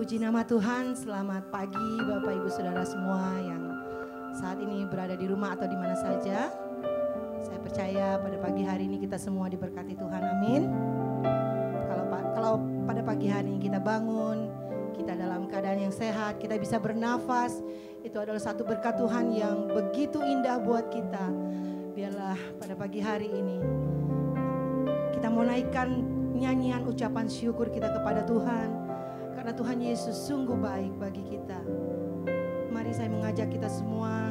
Puji nama Tuhan, selamat pagi Bapak Ibu Saudara semua yang saat ini berada di rumah atau di mana saja. Saya percaya pada pagi hari ini kita semua diberkati Tuhan, amin. Kalau pada pagi hari ini kita bangun, kita dalam keadaan yang sehat, kita bisa bernafas, itu adalah satu berkat Tuhan yang begitu indah buat kita. Biarlah pada pagi hari ini kita mau naikkan nyanyian ucapan syukur kita kepada Tuhan. Karena Tuhan Yesus sungguh baik bagi kita. Mari saya mengajak kita semua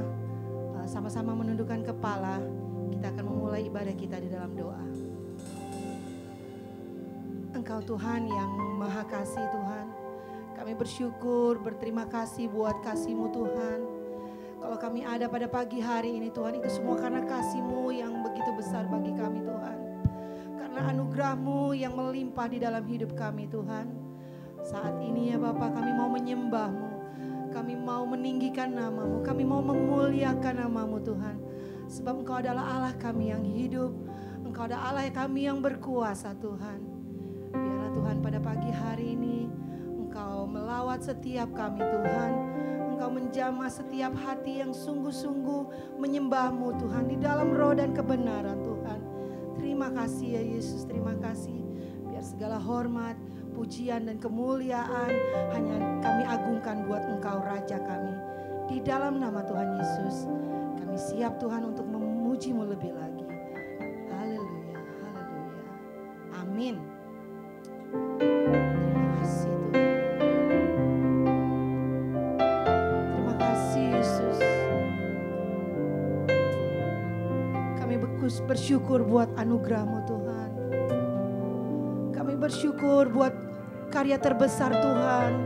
sama-sama menundukkan kepala. Kita akan memulai ibadah kita di dalam doa. Engkau Tuhan yang maha kasih Tuhan. Kami bersyukur, berterima kasih buat kasih-Mu Tuhan. Kalau kami ada pada pagi hari ini Tuhan, itu semua karena kasih-Mu yang begitu besar bagi kami Tuhan. Karena anugerah-Mu yang melimpah di dalam hidup kami Tuhan. Saat ini ya Bapa, kami mau menyembah-Mu, kami mau meninggikan nama-Mu, kami mau memuliakan nama-Mu Tuhan. Sebab Engkau adalah Allah kami yang hidup, Engkau adalah Allah kami yang berkuasa Tuhan. Biarlah Tuhan pada pagi hari ini Engkau melawat setiap kami Tuhan. Engkau menjamah setiap hati yang sungguh-sungguh menyembah-Mu Tuhan di dalam roh dan kebenaran Tuhan. Terima kasih ya Yesus, terima kasih. Biar segala hormat, pujian dan kemuliaan hanya kami agungkan buat Engkau Raja kami. Di dalam nama Tuhan Yesus, kami siap Tuhan untuk memuji-Mu lebih lagi. Haleluya, haleluya. Amin. Terima kasih Tuhan. Terima kasih Yesus. Kami bersyukur buat anugerah-Mu Tuhan. Kami bersyukur buat karya terbesar Tuhan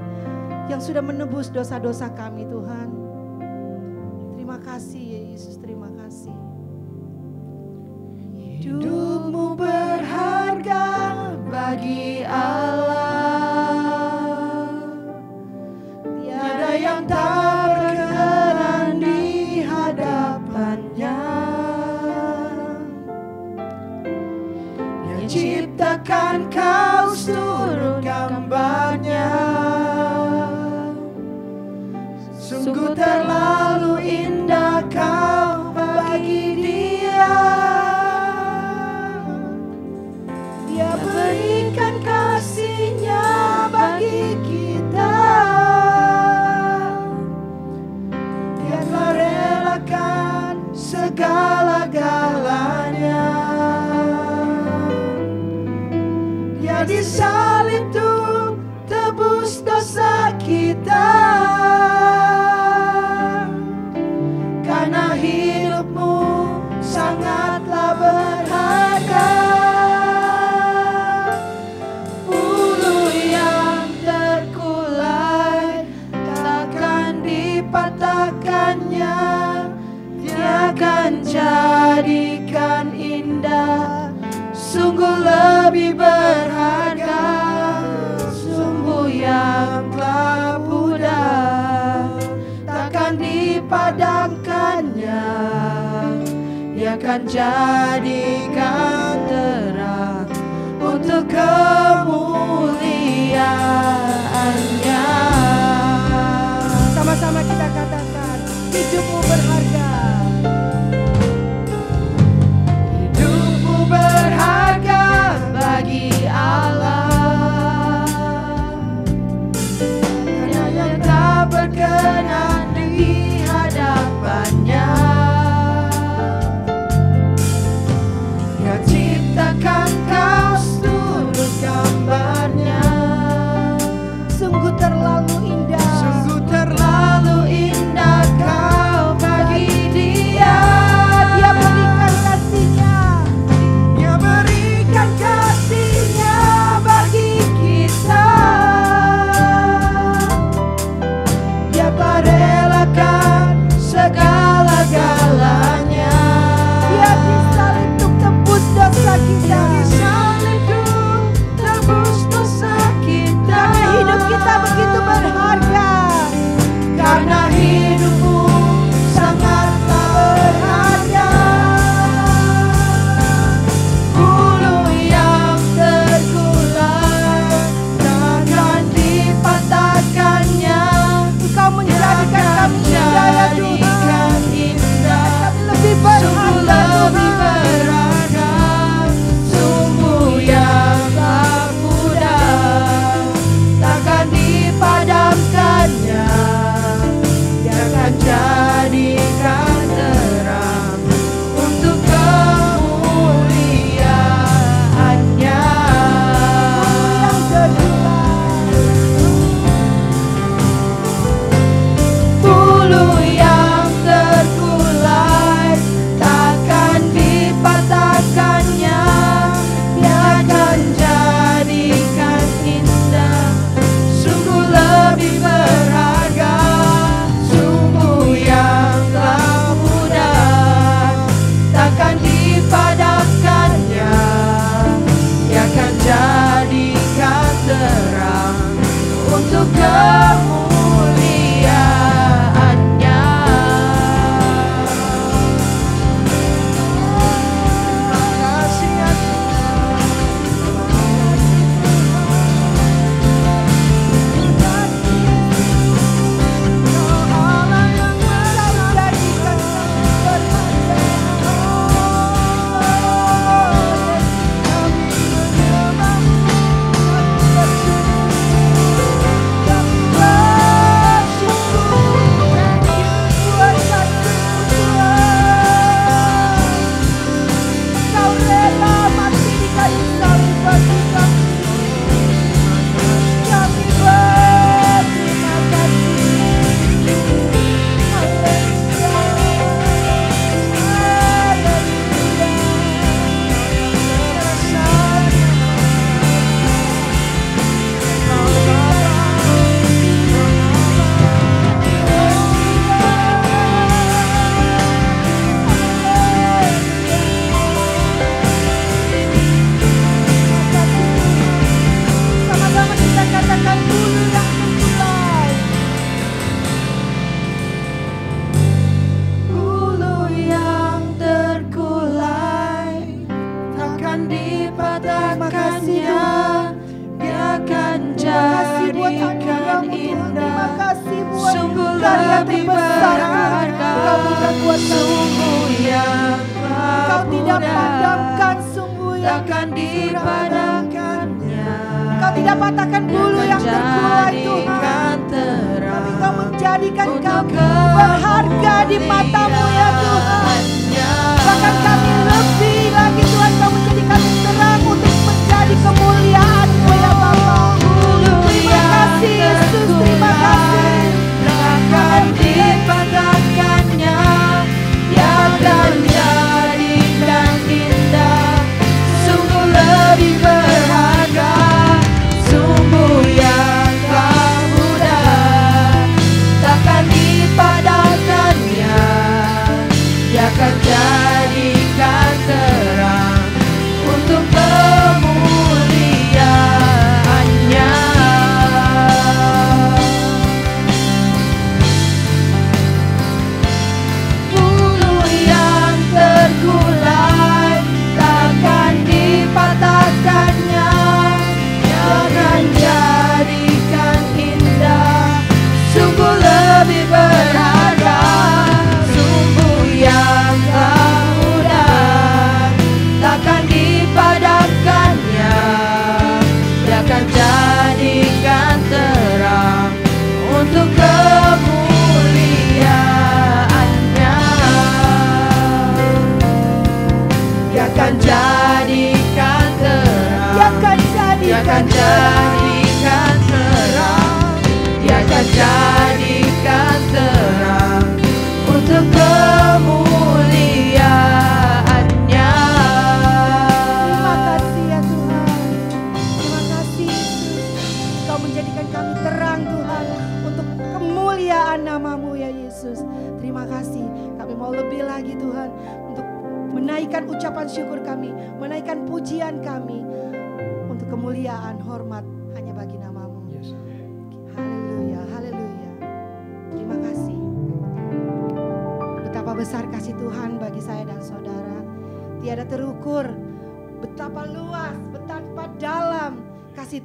yang sudah menebus dosa-dosa kami Tuhan. Terima kasih ya Yesus, terima kasih. Hidup-Mu berharga bagi Allah. Tiada yang tak berkenan di hadapan-Nya. Yang ciptakan Kau seluruh gambarnya. Sungguh terlalu indah Kau bagi Dia. Dia berikan kasih-Nya bagi kita. Dia telah relakan segala-galanya. Dia disalib untuk tebus dosa kita. Karena hidup-Mu sangatlah berharga. Ulu yang terkulai takkan dipatahkannya. Dia akan jadikan indah. Sungguh lebih berharga. Sungguh yang telah pudar takkan dipadamkannya. Dia akan jadikan terang untuk kemuliaan-Nya. Sama-sama kita katakan, hidup-Mu berharga. Hidup-Mu berharga bagi Allah. Tiada yang tak berkenan di hadapan-Nya. Yang ciptakan Kau seluruh gambarnya. untuk kemuliaan-Nya.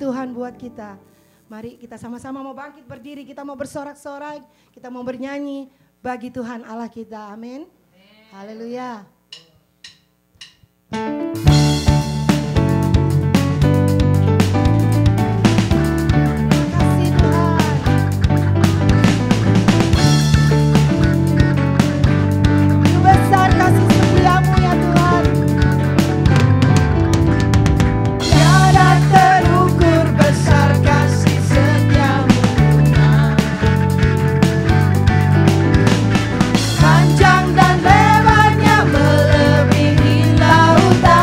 Tuhan buat kita. Mari kita sama-sama mau bangkit berdiri, kita mau bersorak-sorai, kita mau bernyanyi bagi Tuhan Allah kita. Amin. Haleluya. Panjang dan lebarnya melebihi lautan.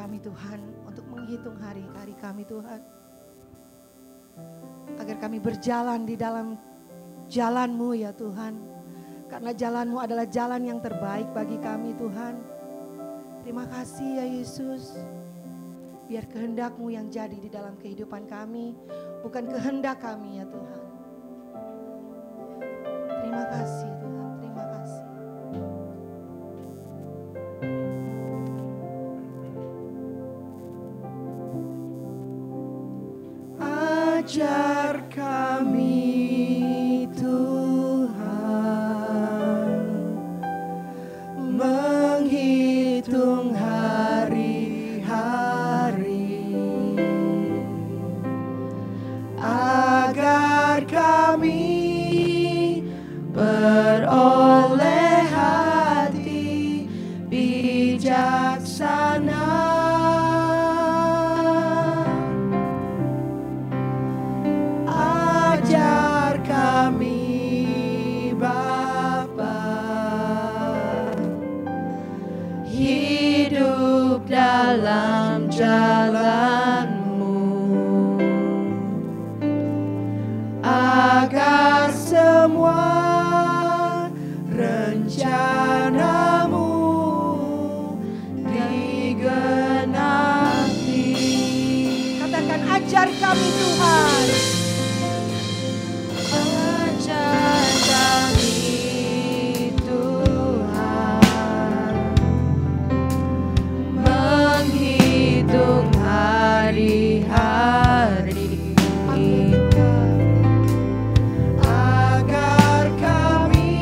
kami Tuhan untuk menghitung hari-hari kami Tuhan. Agar kami berjalan di dalam jalan-Mu ya Tuhan. Karena jalan-Mu adalah jalan yang terbaik bagi kami Tuhan. Terima kasih ya Yesus. Biar kehendak-Mu yang jadi di dalam kehidupan kami, bukan kehendak kami ya Tuhan. Terima kasih Tuhan, terima kasih. Ajar kami Tuhan menghitung hari-hari agar kami beroleh hati bijaksana. Ajar kami Bapa hidup dalam jalan-Mu, agar semua rencana-Mu digenapi. Katakan, ajar kami Tuhan. Ajar kami Tuhan menghitung hari-hari agar kami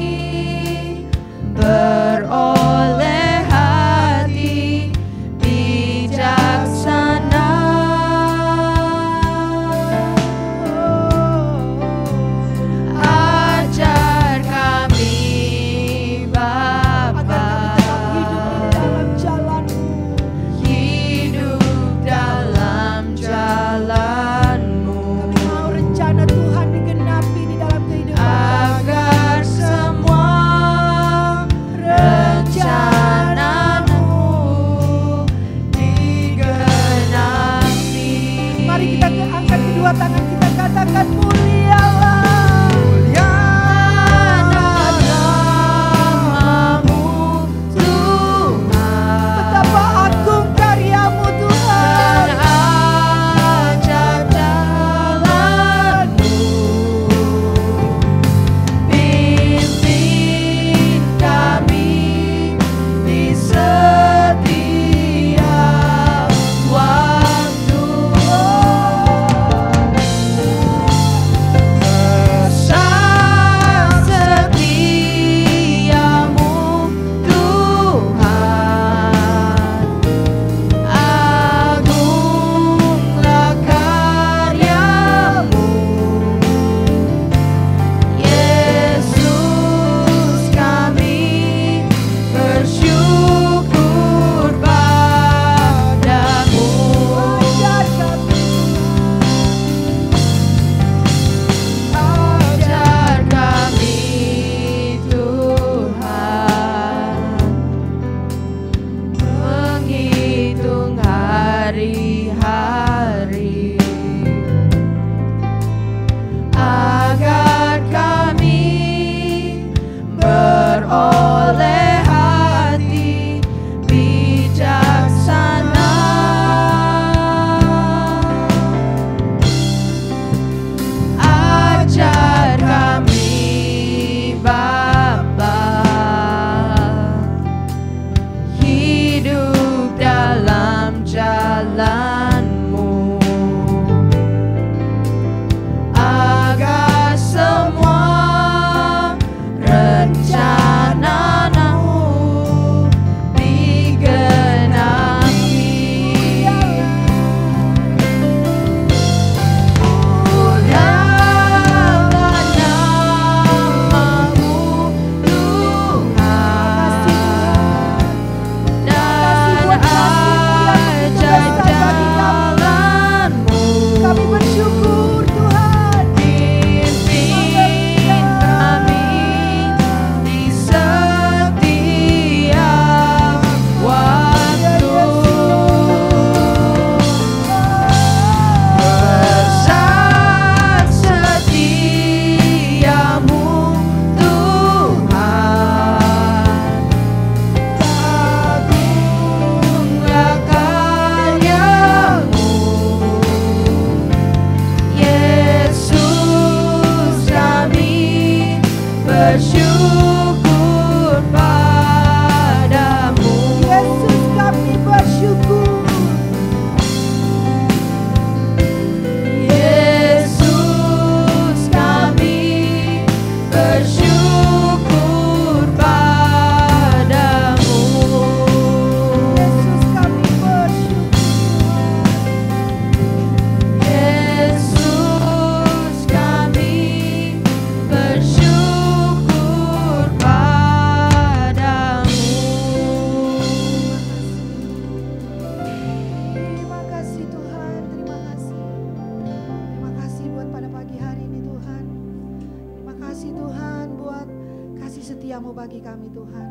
karya-karya-Mu bagi kami Tuhan.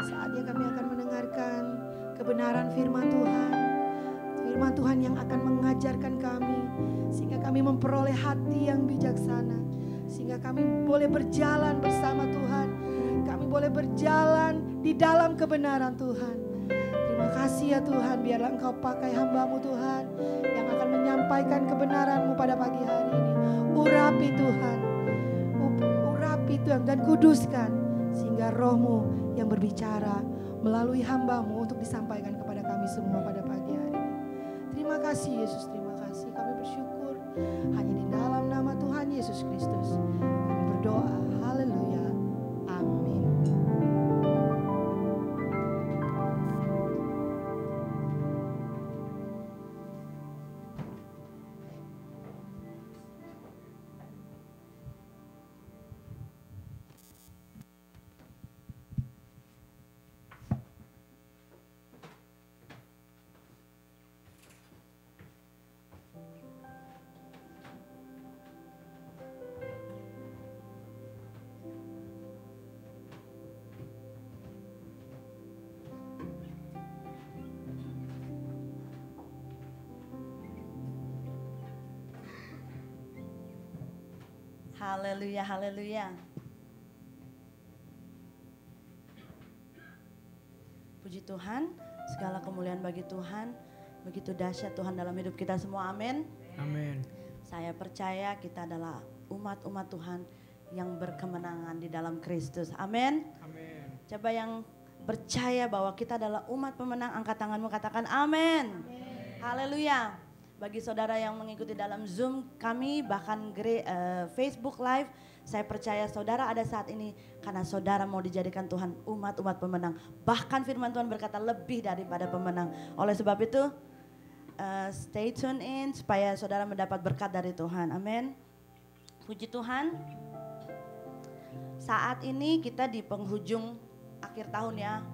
Saatnya kami akan mendengarkan kebenaran firman Tuhan. Firman Tuhan yang akan mengajarkan kami sehingga kami memperoleh hati yang bijaksana. Sehingga kami boleh berjalan bersama Tuhan. Kami boleh berjalan di dalam kebenaran Tuhan. Terima kasih ya Tuhan, biarlah Engkau pakai hamba-Mu Tuhan yang akan menyampaikan kebenaran-Mu pada pagi hari ini. Urapi Tuhan, urapi Tuhan dan kuduskan sehingga Roh-Mu yang berbicara melalui hamba-Mu untuk disampaikan kepada kami semua pada pagi hari ini. Terima kasih Yesus, terima kasih. Kami bersyukur hanya di dalam nama Tuhan Yesus Kristus. Kami berdoa, haleluya, amin. Haleluya, haleluya. Puji Tuhan, segala kemuliaan bagi Tuhan. Begitu dahsyat Tuhan dalam hidup kita semua, amin. Amin. Saya percaya kita adalah umat-umat Tuhan yang berkemenangan di dalam Kristus, amin. Amin. Coba yang percaya bahwa kita adalah umat pemenang, angkat tanganmu, katakan amin. Haleluya. Bagi saudara yang mengikuti dalam Zoom kami, bahkan Facebook Live, saya percaya saudara ada saat ini karena saudara mau dijadikan Tuhan umat-umat pemenang. Bahkan firman Tuhan berkata lebih daripada pemenang. Oleh sebab itu, stay tune in supaya saudara mendapat berkat dari Tuhan. Amin. Puji Tuhan. Saat ini kita di penghujung akhir tahun ya,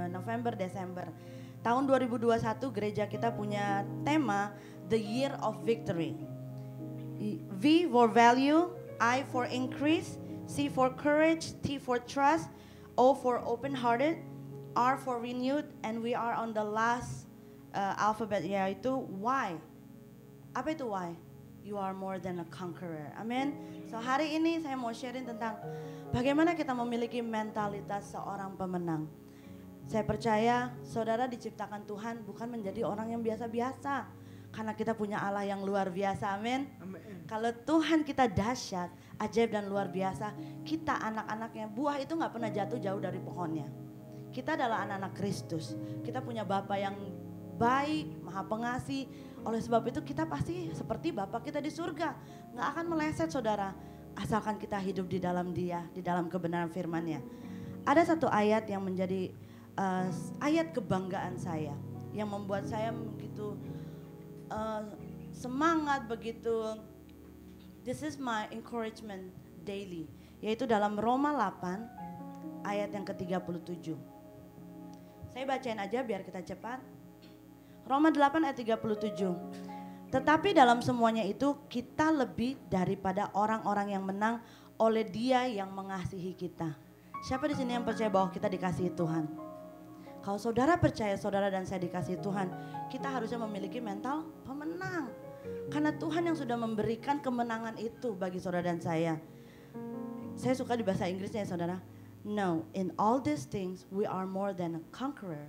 November, Desember. Tahun 2021 gereja kita punya tema The Year of Victory. V for value, I for increase, C for courage, T for trust, O for open-hearted, R for renewed, and we are on the last alphabet yaitu Y. Apa itu Y? You are more than a conqueror. Amin. So hari ini saya mau sharing tentang bagaimana kita memiliki mentalitas seorang pemenang. Saya percaya saudara diciptakan Tuhan bukan menjadi orang yang biasa-biasa. Karena kita punya Allah yang luar biasa, amin. Kalau Tuhan kita dahsyat, ajaib dan luar biasa, kita anak-anaknya, buah itu gak pernah jatuh jauh dari pohonnya. Kita adalah anak-anak Kristus, kita punya Bapa yang baik, maha pengasih. Oleh sebab itu kita pasti seperti Bapa kita di surga, gak akan meleset saudara, asalkan kita hidup di dalam Dia, di dalam kebenaran firman-Nya. Ada satu ayat yang menjadi ayat kebanggaan saya, yang membuat saya begitu semangat, begitu this is my encouragement daily, yaitu dalam Roma 8 ayat yang ke-37. Saya bacain aja biar kita cepat. Roma 8 ayat 37. Tetapi dalam semuanya itu kita lebih daripada orang-orang yang menang oleh Dia yang mengasihi kita. Siapa di sini yang percaya bahwa kita dikasihi Tuhan? Kalau saudara percaya saudara dan saya dikasihi Tuhan, kita harusnya memiliki mental pemenang. Karena Tuhan yang sudah memberikan kemenangan itu bagi saudara dan saya. Saya suka di bahasa Inggrisnya ya saudara. No, in all these things we are more than a conqueror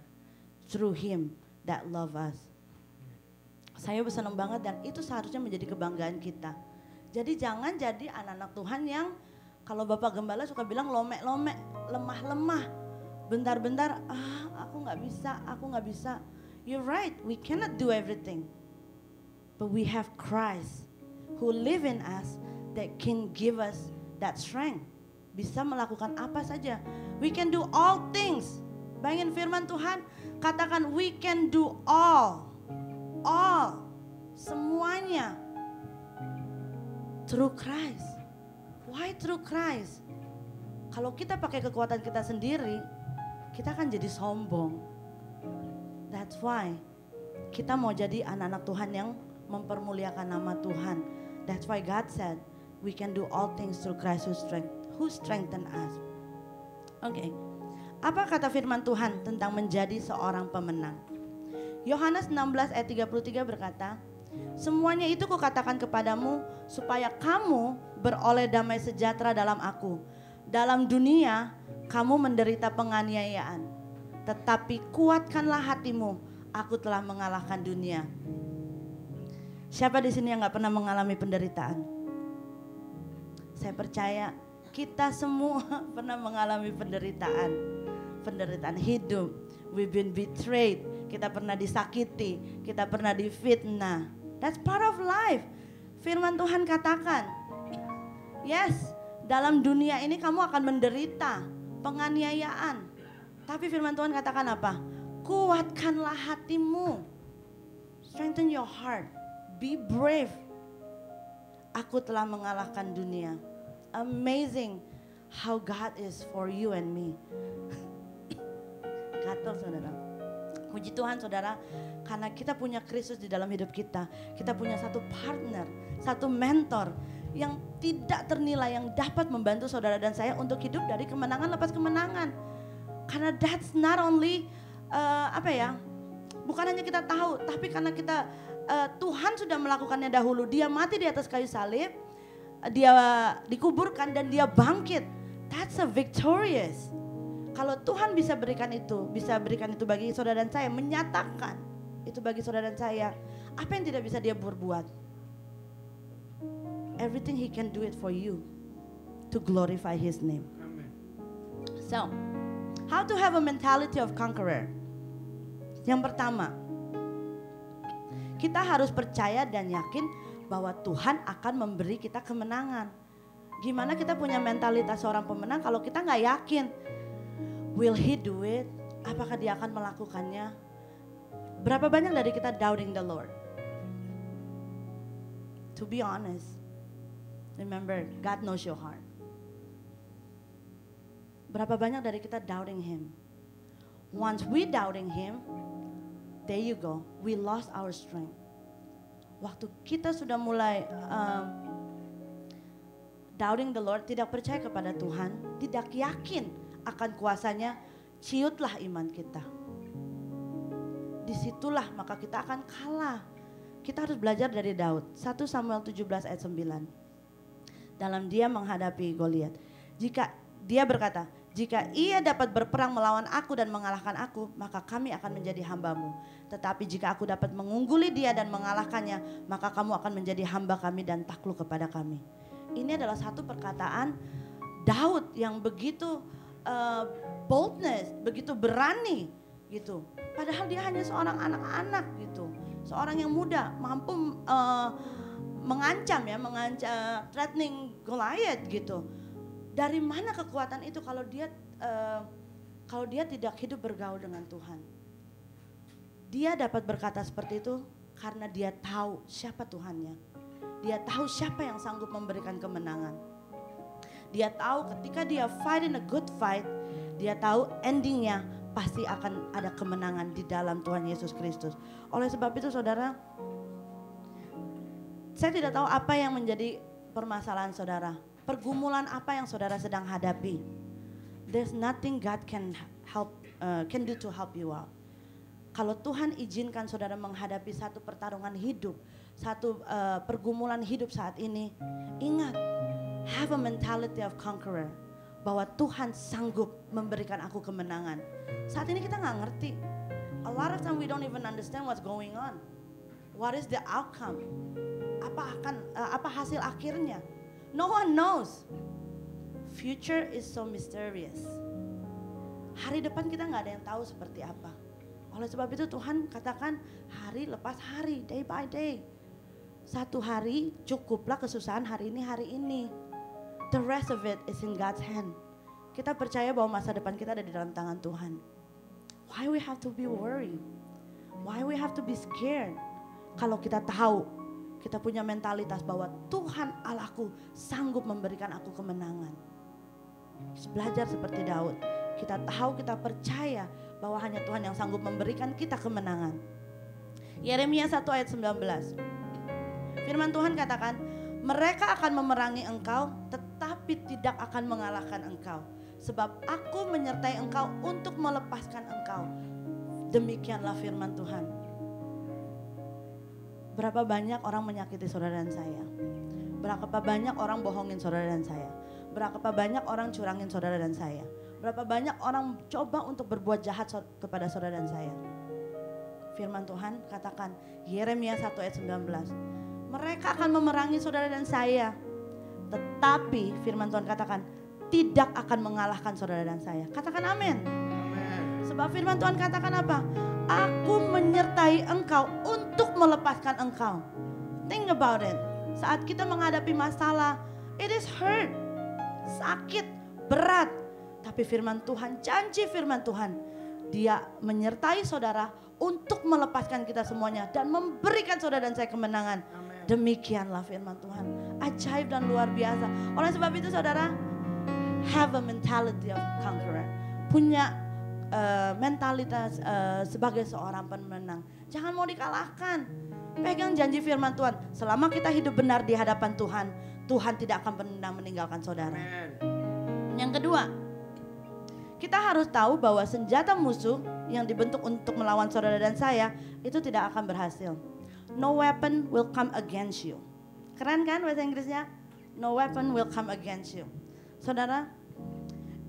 through Him that love us. Saya senang banget dan itu seharusnya menjadi kebanggaan kita. Jadi jangan jadi anak-anak Tuhan yang kalau Bapak Gembala suka bilang lomek-lomek, lemah-lemah. Bentar-bentar, aku nggak bisa. You're right, we cannot do everything. But we have Christ who live in us that can give us that strength. Bisa melakukan apa saja. We can do all things. Bayangin firman Tuhan, katakan we can do all. All. Semuanya. Through Christ. Why through Christ? Kalau kita pakai kekuatan kita sendiri, kita akan jadi sombong. That's why kita mau jadi anak-anak Tuhan yang mempermuliakan nama Tuhan. That's why God said we can do all things through Christ who strengthen us. Oke. Apa kata firman Tuhan tentang menjadi seorang pemenang? Yohanes 16 ayat 33 berkata, semuanya itu kukatakan kepadamu supaya kamu beroleh damai sejahtera dalam aku. Dalam dunia kamu menderita penganiayaan, tetapi kuatkanlah hatimu, aku telah mengalahkan dunia. Siapa di sini yang gak pernah mengalami penderitaan? Saya percaya kita semua pernah mengalami penderitaan. Penderitaan hidup, we've been betrayed, kita pernah disakiti, kita pernah difitnah. That's part of life. Firman Tuhan katakan, yes, dalam dunia ini kamu akan menderita penganiayaan. Tapi firman Tuhan katakan apa? Kuatkanlah hatimu. Strengthen your heart. Be brave. Aku telah mengalahkan dunia. Amazing how God is for you and me. Gatel saudara. Puji Tuhan saudara, karena kita punya Kristus di dalam hidup kita. Kita punya satu partner, satu mentor yang tidak ternilai, yang dapat membantu saudara dan saya untuk hidup dari kemenangan lepas kemenangan. Karena that's not only bukan hanya kita tahu, tapi karena kita Tuhan sudah melakukannya dahulu. Dia mati di atas kayu salib, dia dikuburkan dan dia bangkit. That's a victorious. Kalau Tuhan bisa berikan itu bagi saudara dan saya, menyatakan itu bagi saudara dan saya, apa yang tidak bisa dia berbuat? Everything he can do it for you to glorify his name. Amen. So, how to have a mentality of conqueror? Yang pertama, kita harus percaya dan yakin bahwa Tuhan akan memberi kita kemenangan. Gimana kita punya mentalitas seorang pemenang kalau kita nggak yakin? Will he do it? Apakah dia akan melakukannya? Berapa banyak dari kita doubting the Lord? To be honest, remember, God knows your heart. Berapa banyak dari kita doubting him? Once we doubting him, there you go, we lost our strength. Waktu kita sudah mulai doubting the Lord, tidak percaya kepada Tuhan, tidak yakin akan kuasanya, ciutlah iman kita. Disitulah maka kita akan kalah. Kita harus belajar dari Daud. 1 Samuel 17 ayat 9. Dalam dia menghadapi Goliat. Jika dia berkata, jika ia dapat berperang melawan aku dan mengalahkan aku, maka kami akan menjadi hambamu. Tetapi jika aku dapat mengungguli dia dan mengalahkannya, maka kamu akan menjadi hamba kami dan takluk kepada kami. Ini adalah satu perkataan Daud yang begitu boldness, begitu berani gitu. Padahal dia hanya seorang anak-anak gitu, seorang yang muda mampu mengancam threatening Goliath gitu. Dari mana kekuatan itu kalau dia tidak hidup bergaul dengan Tuhan? Dia dapat berkata seperti itu karena dia tahu siapa Tuhannya. Dia tahu siapa yang sanggup memberikan kemenangan. Dia tahu ketika dia fight in a good fight, dia tahu endingnya pasti akan ada kemenangan di dalam Tuhan Yesus Kristus. Oleh sebab itu saudara, saya tidak tahu apa yang menjadi permasalahan saudara. Pergumulan apa yang saudara sedang hadapi. There's nothing God can do to help you out. Kalau Tuhan izinkan saudara menghadapi satu pertarungan hidup, satu pergumulan hidup saat ini, ingat, have a mentality of conqueror. Bahwa Tuhan sanggup memberikan aku kemenangan. Saat ini kita gak ngerti. A lot of time we don't even understand what's going on. What is the outcome? Apa hasil akhirnya? No one knows. Future is so mysterious. Hari depan kita gak ada yang tahu seperti apa. Oleh sebab itu Tuhan katakan hari lepas hari, day by day. Satu hari cukuplah kesusahan hari ini. The rest of it is in God's hand. Kita percaya bahwa masa depan kita ada di dalam tangan Tuhan. Why we have to be worried? Why we have to be scared? Kalau kita tahu, kita punya mentalitas bahwa Tuhan Allahku sanggup memberikan aku kemenangan. Belajar seperti Daud. Kita tahu, kita percaya bahwa hanya Tuhan yang sanggup memberikan kita kemenangan. Yeremia 1 ayat 19. Firman Tuhan katakan, mereka akan memerangi engkau tetapi tidak akan mengalahkan engkau. sebab aku menyertai engkau untuk melepaskan engkau. Demikianlah firman Tuhan. Berapa banyak orang menyakiti saudara dan saya? Berapa banyak orang bohongin saudara dan saya? Berapa banyak orang curangin saudara dan saya? Berapa banyak orang coba untuk berbuat jahat kepada saudara dan saya? Firman Tuhan katakan, Yeremia 1 ayat 19. Mereka akan memerangi saudara dan saya. Tetapi firman Tuhan katakan, tidak akan mengalahkan saudara dan saya. Katakan amin. Sebab firman Tuhan katakan apa? Aku menyertai engkau untuk melepaskan engkau. Think about it. Saat kita menghadapi masalah, it is hurt, sakit, berat. Tapi firman Tuhan, janji firman Tuhan, Dia menyertai saudara untuk melepaskan kita semuanya dan memberikan saudara dan saya kemenangan. Amen. Demikianlah firman Tuhan. Ajaib dan luar biasa. Oleh sebab itu saudara, have a mentality of conqueror. Punya mentalitas sebagai seorang pemenang. Jangan mau dikalahkan. Pegang janji firman Tuhan. Selama kita hidup benar di hadapan Tuhan, Tuhan tidak akan pernah meninggalkan saudara. Amen. Yang kedua, kita harus tahu bahwa senjata musuh yang dibentuk untuk melawan saudara dan saya itu tidak akan berhasil. No weapon will come against you. Keren kan bahasa Inggrisnya? No weapon will come against you. Saudara,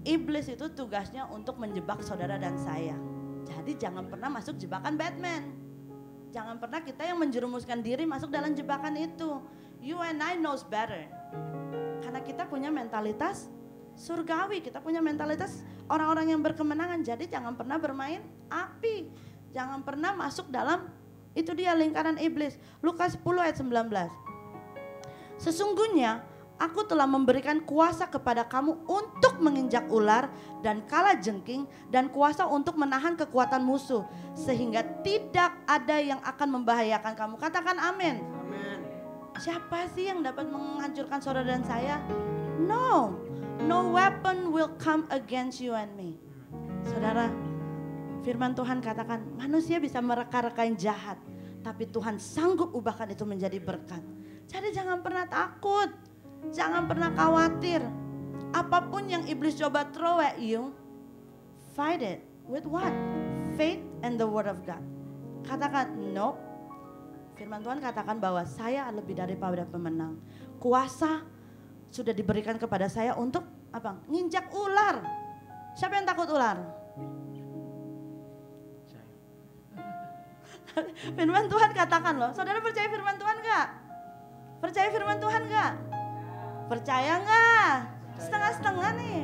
iblis itu tugasnya untuk menjebak saudara dan saya. Jadi jangan pernah masuk jebakan Batman. Jangan pernah kita yang menjerumuskan diri masuk dalam jebakan itu. You and I knows better. Karena kita punya mentalitas surgawi, kita punya mentalitas orang-orang yang berkemenangan. Jadi jangan pernah bermain api. Jangan pernah masuk dalam, itu dia lingkaran iblis. Lukas 10 ayat 19. Sesungguhnya aku telah memberikan kuasa kepada kamu untuk menginjak ular dan kalajengking dan kuasa untuk menahan kekuatan musuh. Sehingga tidak ada yang akan membahayakan kamu. Katakan amin. Amin. Siapa sih yang dapat menghancurkan saudara dan saya? No. No weapon will come against you and me. Saudara, firman Tuhan katakan manusia bisa mereka-reka yang jahat, tapi Tuhan sanggup ubahkan itu menjadi berkat. Jadi jangan pernah takut, jangan pernah khawatir. Apapun yang iblis coba throw at you, fight it with what? Faith and the word of God. Katakan no. Firman Tuhan katakan bahwa saya lebih daripada pemenang. Kuasa sudah diberikan kepada saya untuk apa? Nginjak ular. Siapa yang takut ular? Firman Tuhan katakan loh. Saudara percaya firman Tuhan gak? Percaya firman Tuhan gak? Percaya gak? Setengah-setengah nih.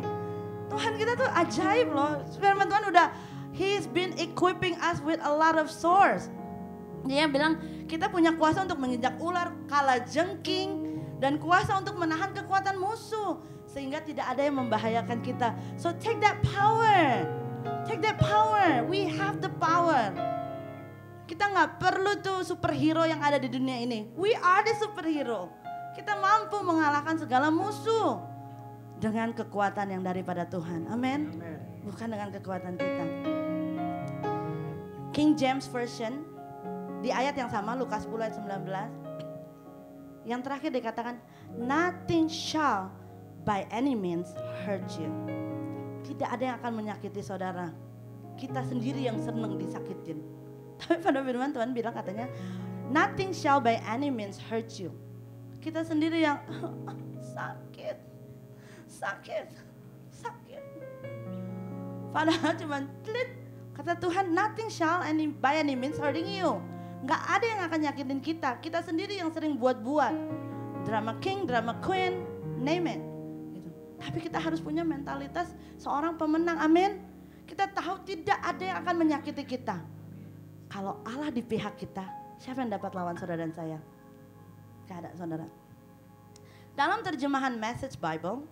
Tuhan kita tuh ajaib loh. Firman Tuhan udah, He's been equipping us with a lot of swords. Dia bilang kita punya kuasa untuk menginjak ular, kalajengking, dan kuasa untuk menahan kekuatan musuh sehingga tidak ada yang membahayakan kita. So take that power. Take that power. We have the power. Kita nggak perlu tuh superhero yang ada di dunia ini. We are the superhero. Kita mampu mengalahkan segala musuh dengan kekuatan yang daripada Tuhan. Amin. Bukan dengan kekuatan kita. King James Version di ayat yang sama Lukas 10 ayat 19. Yang terakhir dikatakan, nothing shall by any means hurt you. Tidak ada yang akan menyakiti saudara. Kita sendiri yang senang disakitin. Tapi pada firman Tuhan bilang katanya, nothing shall by any means hurt you. Kita sendiri yang sakit. Padahal cuma klik. Kata Tuhan, nothing shall by any means hurting you. Gak ada yang akan nyakitin kita. Kita sendiri yang sering buat-buat. Drama king, drama queen, name it. Gitu. Tapi kita harus punya mentalitas seorang pemenang. Amin. Kita tahu tidak ada yang akan menyakiti kita. Kalau Allah di pihak kita, siapa yang dapat lawan saudara dan saya? Gak ada saudara. Dalam terjemahan Message Bible,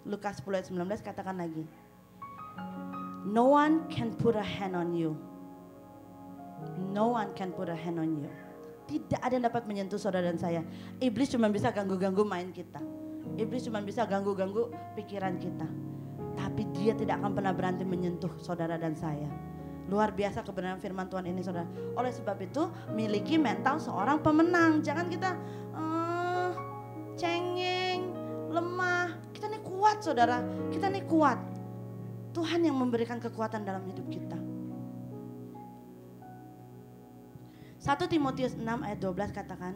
Lukas 10 ayat 19 katakan lagi. No one can put a hand on you. No one can put a hand on you. Tidak ada yang dapat menyentuh saudara dan saya. Iblis cuma bisa ganggu-ganggu main kita. Iblis cuma bisa ganggu-ganggu pikiran kita. Tapi dia tidak akan pernah berhenti menyentuh saudara dan saya. Luar biasa kebenaran firman Tuhan ini saudara. Oleh sebab itu miliki mental seorang pemenang. Jangan kita cengeng, lemah. Kita nih kuat saudara. Kita nih kuat. Tuhan yang memberikan kekuatan dalam hidup kita. 1 Timotius 6 ayat 12 katakan,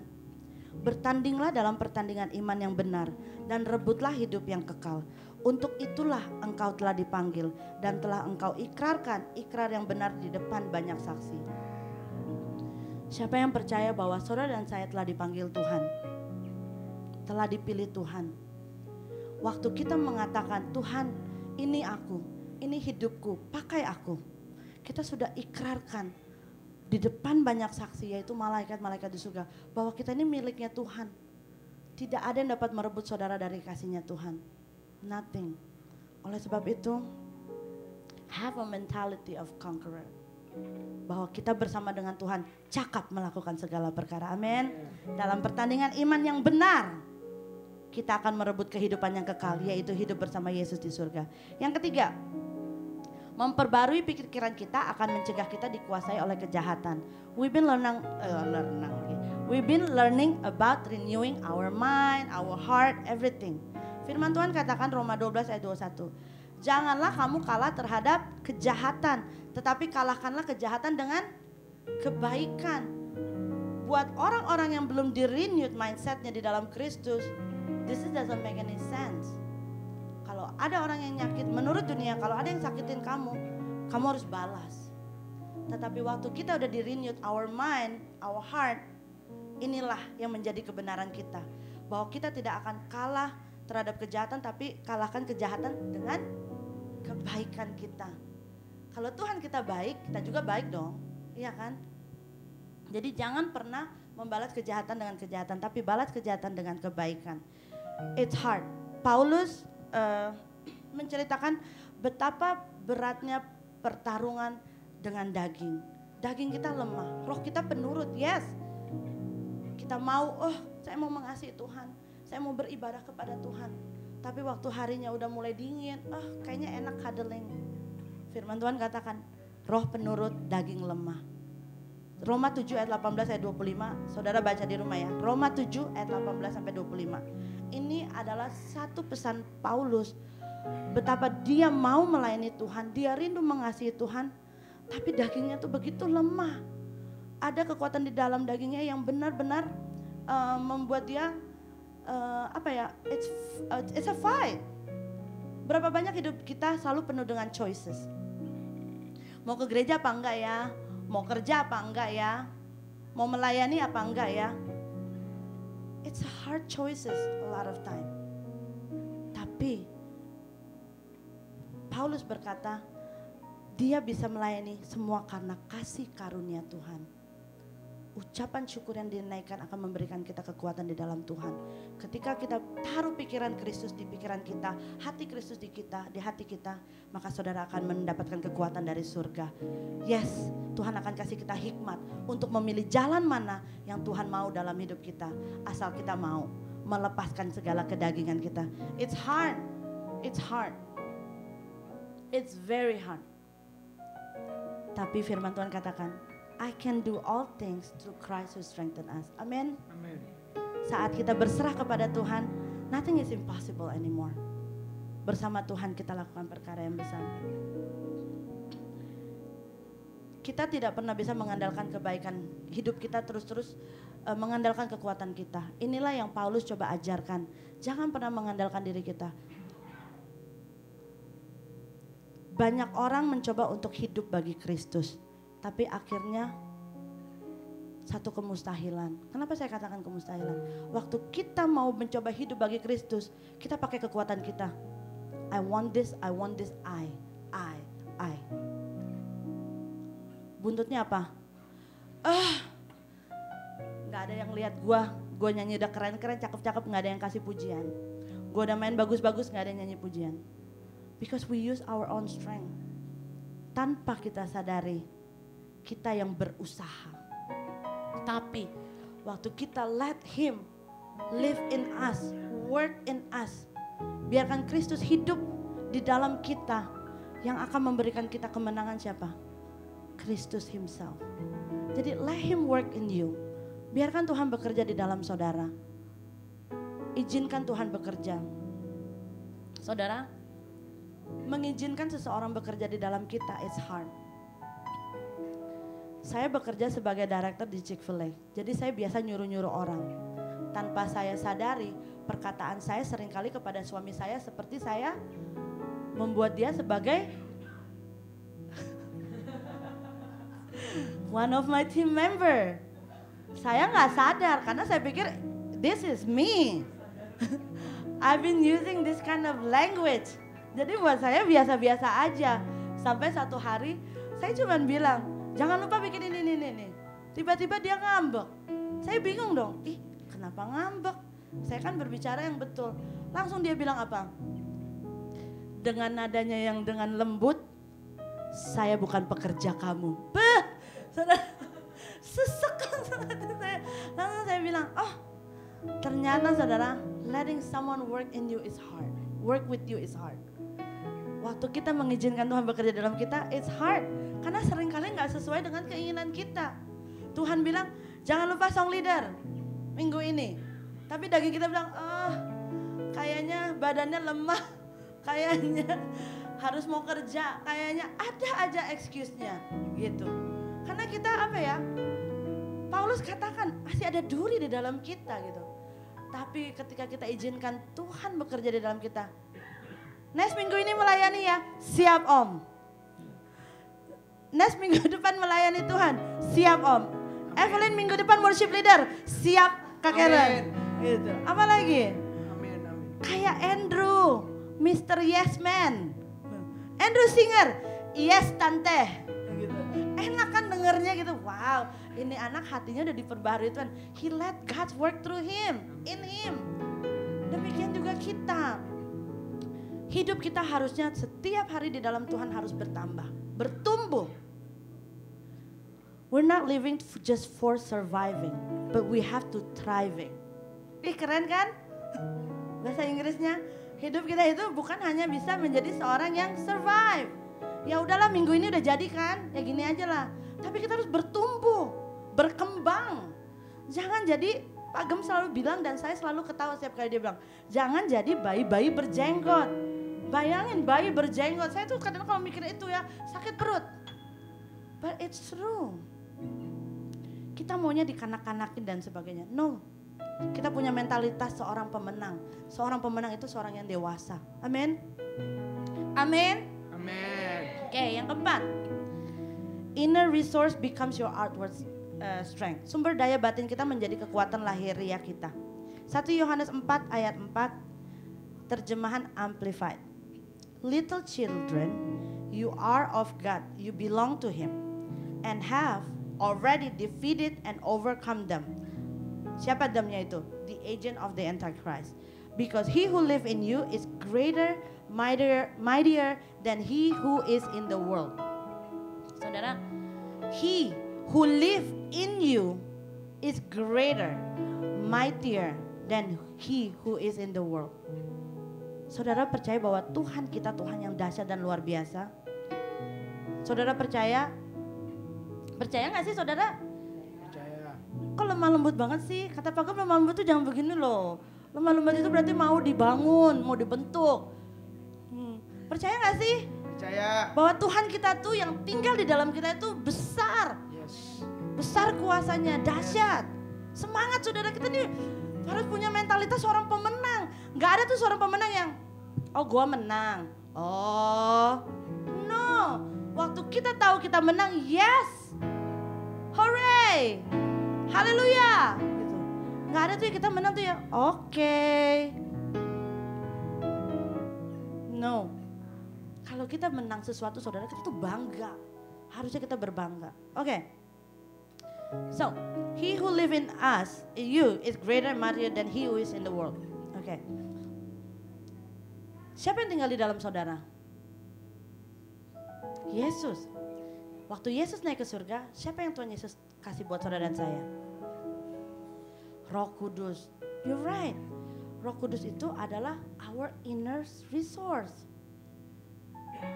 bertandinglah dalam pertandingan iman yang benar dan rebutlah hidup yang kekal. Untuk itulah engkau telah dipanggil dan telah engkau ikrarkan ikrar yang benar di depan banyak saksi. Siapa yang percaya bahwa saudara dan saya telah dipanggil Tuhan, telah dipilih Tuhan. Waktu kita mengatakan, Tuhan ini aku, ini hidupku, pakai aku. Kita sudah ikrarkan di depan banyak saksi, yaitu malaikat-malaikat di surga, bahwa kita ini miliknya Tuhan. Tidak ada yang dapat merebut saudara dari kasihnya Tuhan. Nothing. Oleh sebab itu, have a mentality of conqueror. Bahwa kita bersama dengan Tuhan cakap melakukan segala perkara. Amin. Dalam pertandingan iman yang benar, kita akan merebut kehidupan yang kekal, yaitu hidup bersama Yesus di surga. Yang ketiga, memperbarui pikiran kita akan mencegah kita dikuasai oleh kejahatan. We've been learning about renewing our mind, our heart, everything. Firman Tuhan katakan Roma 12 ayat 21. Janganlah kamu kalah terhadap kejahatan, tetapi kalahkanlah kejahatan dengan kebaikan. Buat orang-orang yang belum di-renewed mindsetnya di dalam Kristus, this doesn't make any sense. Kalau ada orang yang nyakit, menurut dunia kalau ada yang sakitin kamu harus balas. Tetapi waktu kita udah di-renewed our mind, our heart, inilah yang menjadi kebenaran kita. Bahwa kita tidak akan kalah terhadap kejahatan, tapi kalahkan kejahatan dengan kebaikan kita. Kalau Tuhan kita baik, kita juga baik dong, iya kan? Jadi jangan pernah membalas kejahatan dengan kejahatan, tapi balas kejahatan dengan kebaikan. It's hard. Paulus menceritakan betapa beratnya pertarungan dengan daging. Daging kita lemah, roh kita penurut, yes. Kita mau, saya mau mengasihi Tuhan, saya mau beribadah kepada Tuhan. Tapi waktu harinya udah mulai dingin, kayaknya enak cuddling. Firman Tuhan katakan, roh penurut, daging lemah. Roma 7 ayat 18 ayat 25, saudara baca di rumah ya. Roma 7 ayat 18 sampai 25. Ini adalah satu pesan Paulus, betapa dia mau melayani Tuhan, dia rindu mengasihi Tuhan, tapi dagingnya tuh begitu lemah. Ada kekuatan di dalam dagingnya yang benar-benar membuat dia it's a fight. Berapa banyak hidup kita selalu penuh dengan choices. Mau ke gereja apa enggak ya? Mau kerja apa enggak ya? Mau melayani apa enggak ya? It's a hard choices a lot of time. Tapi Paulus berkata, dia bisa melayani semua karena kasih karunia Tuhan. Ucapan syukur yang dinaikkan akan memberikan kita kekuatan di dalam Tuhan. Ketika kita taruh pikiran Kristus di pikiran kita, hati Kristus di kita, di hati kita, maka saudara akan mendapatkan kekuatan dari surga. Yes, Tuhan akan kasih kita hikmat untuk memilih jalan mana yang Tuhan mau dalam hidup kita. Asal kita mau melepaskan segala kedagingan kita. It's hard. It's hard. It's very hard. Tapi firman Tuhan katakan, I can do all things through Christ who strengthen us. Amin. Amen. Saat kita berserah kepada Tuhan, nothing is impossible anymore. Bersama Tuhan kita lakukan perkara yang besar. Kita tidak pernah bisa mengandalkan kebaikan hidup kita terus-terus mengandalkan kekuatan kita. Inilah yang Paulus coba ajarkan. Jangan pernah mengandalkan diri kita. Banyak orang mencoba untuk hidup bagi Kristus, tapi akhirnya satu kemustahilan. Kenapa saya katakan kemustahilan? Waktu kita mau mencoba hidup bagi Kristus, kita pakai kekuatan kita. I want this, I. Buntutnya apa? Gak ada yang lihat gue nyanyi udah keren-keren, cakep-cakep, gak ada yang kasih pujian. Gue udah main bagus-bagus, gak ada yang nyanyi pujian. Because we use our own strength. Tanpa kita sadari, kita yang berusaha. Tapi waktu kita let Him live in us, work in us, biarkan Kristus hidup di dalam kita, yang akan memberikan kita kemenangan siapa? Kristus Himself. Jadi let Him work in you. Biarkan Tuhan bekerja di dalam saudara. Izinkan Tuhan bekerja. Saudara, mengizinkan seseorang bekerja di dalam kita, it's hard. Saya bekerja sebagai director di Chick-fil-A. Jadi saya biasa nyuruh-nyuruh orang. Tanpa saya sadari, perkataan saya seringkali kepada suami saya seperti saya membuat dia sebagai one of my team member. Saya nggak sadar karena saya pikir this is me. I've been using this kind of language. Jadi buat saya biasa-biasa aja. Sampai satu hari saya cuma bilang, jangan lupa bikin ini. Tiba-tiba dia ngambek. Saya bingung dong, kenapa ngambek? Saya kan berbicara yang betul. Langsung dia bilang apa? Dengan nadanya yang dengan lembut, saya bukan pekerja kamu. Beuh, saudara, sesek saya. Langsung saya bilang, oh ternyata saudara, letting someone work in you is hard. Work with you is hard. Waktu kita mengizinkan Tuhan bekerja dalam kita, it's hard. Karena seringkali gak sesuai dengan keinginan kita. Tuhan bilang, jangan lupa song leader minggu ini. Tapi daging kita bilang, kayaknya badannya lemah. Kayaknya harus mau kerja. Kayaknya ada aja excuse-nya gitu. Karena kita apa ya, Paulus katakan masih ada duri di dalam kita gitu. Tapi ketika kita izinkan Tuhan bekerja di dalam kita. Next minggu ini melayani ya, siap om. Next minggu depan melayani Tuhan, siap om. Evelyn minggu depan worship leader, siap Kak Karen. Gitu. Apa lagi? Amin. Kayak Andrew, Mr. Yes Man. Andrew Singer, yes tante. Gitu. Enak kan dengernya gitu, wow ini anak hatinya udah diperbarui Tuhan. He let God work through him, in him. Demikian juga kita. Hidup kita harusnya setiap hari di dalam Tuhan harus bertambah, bertumbuh. We're not living just for surviving, but we have to thriving. Keren kan? Bahasa Inggrisnya, hidup kita itu bukan hanya bisa menjadi seorang yang survive. Ya udahlah minggu ini udah jadi kan, ya gini aja lah. Tapi kita harus bertumbuh, berkembang. Jangan jadi, Pak Gem selalu bilang dan saya selalu ketawa setiap kali dia bilang, jangan jadi bayi-bayi berjenggot. Bayangin bayi berjenggot, saya tuh kadang kalau mikir itu ya sakit perut. But it's true. Kita maunya dikanak-kanakin dan sebagainya. No, kita punya mentalitas seorang pemenang. Seorang pemenang itu seorang yang dewasa. Amin. Amin. Oke, yang keempat. Inner resource becomes your outward strength. Sumber daya batin kita menjadi kekuatan lahiriah kita. 1 Yohanes 4 ayat 4, terjemahan Amplified. Little children, you are of God, you belong to Him, and have already defeated and overcome them. Siapa demnya itu? The agent of the Antichrist. Because he who live in you is greater, mightier than he who is in the world. Saudara, he who live in you is greater, mightier than he who is in the world. Saudara percaya bahwa Tuhan kita Tuhan yang dahsyat dan luar biasa? Saudara percaya? Percaya gak sih saudara? Percaya. Kok lemah lembut banget sih? Kata Pak Gem lemah lembut tuh jangan begini loh. Lemah lembut itu berarti mau dibangun, mau dibentuk. Percaya gak sih? Percaya. Bahwa Tuhan kita tuh yang tinggal di dalam kita itu besar. Yes. Besar kuasanya, dahsyat. Semangat saudara, kita nih harus punya mentalitas seorang pemenang. Gak ada tuh seorang pemenang yang, oh gua menang. Oh, no. Waktu kita tahu kita menang, yes. Hooray. Haleluya. Gitu. Gak ada tuh yang kita menang tuh ya, oke. No. Kalau kita menang sesuatu saudara, kita tuh bangga. Harusnya kita berbangga. Oke. So, he who live in us, in you, is greater and mightier than he who is in the world. Oke. Siapa yang tinggal di dalam saudara? Yesus. Waktu Yesus naik ke surga, siapa yang Tuhan Yesus kasih buat saudara dan saya? Roh Kudus. You're right. Roh Kudus itu adalah our inner resource.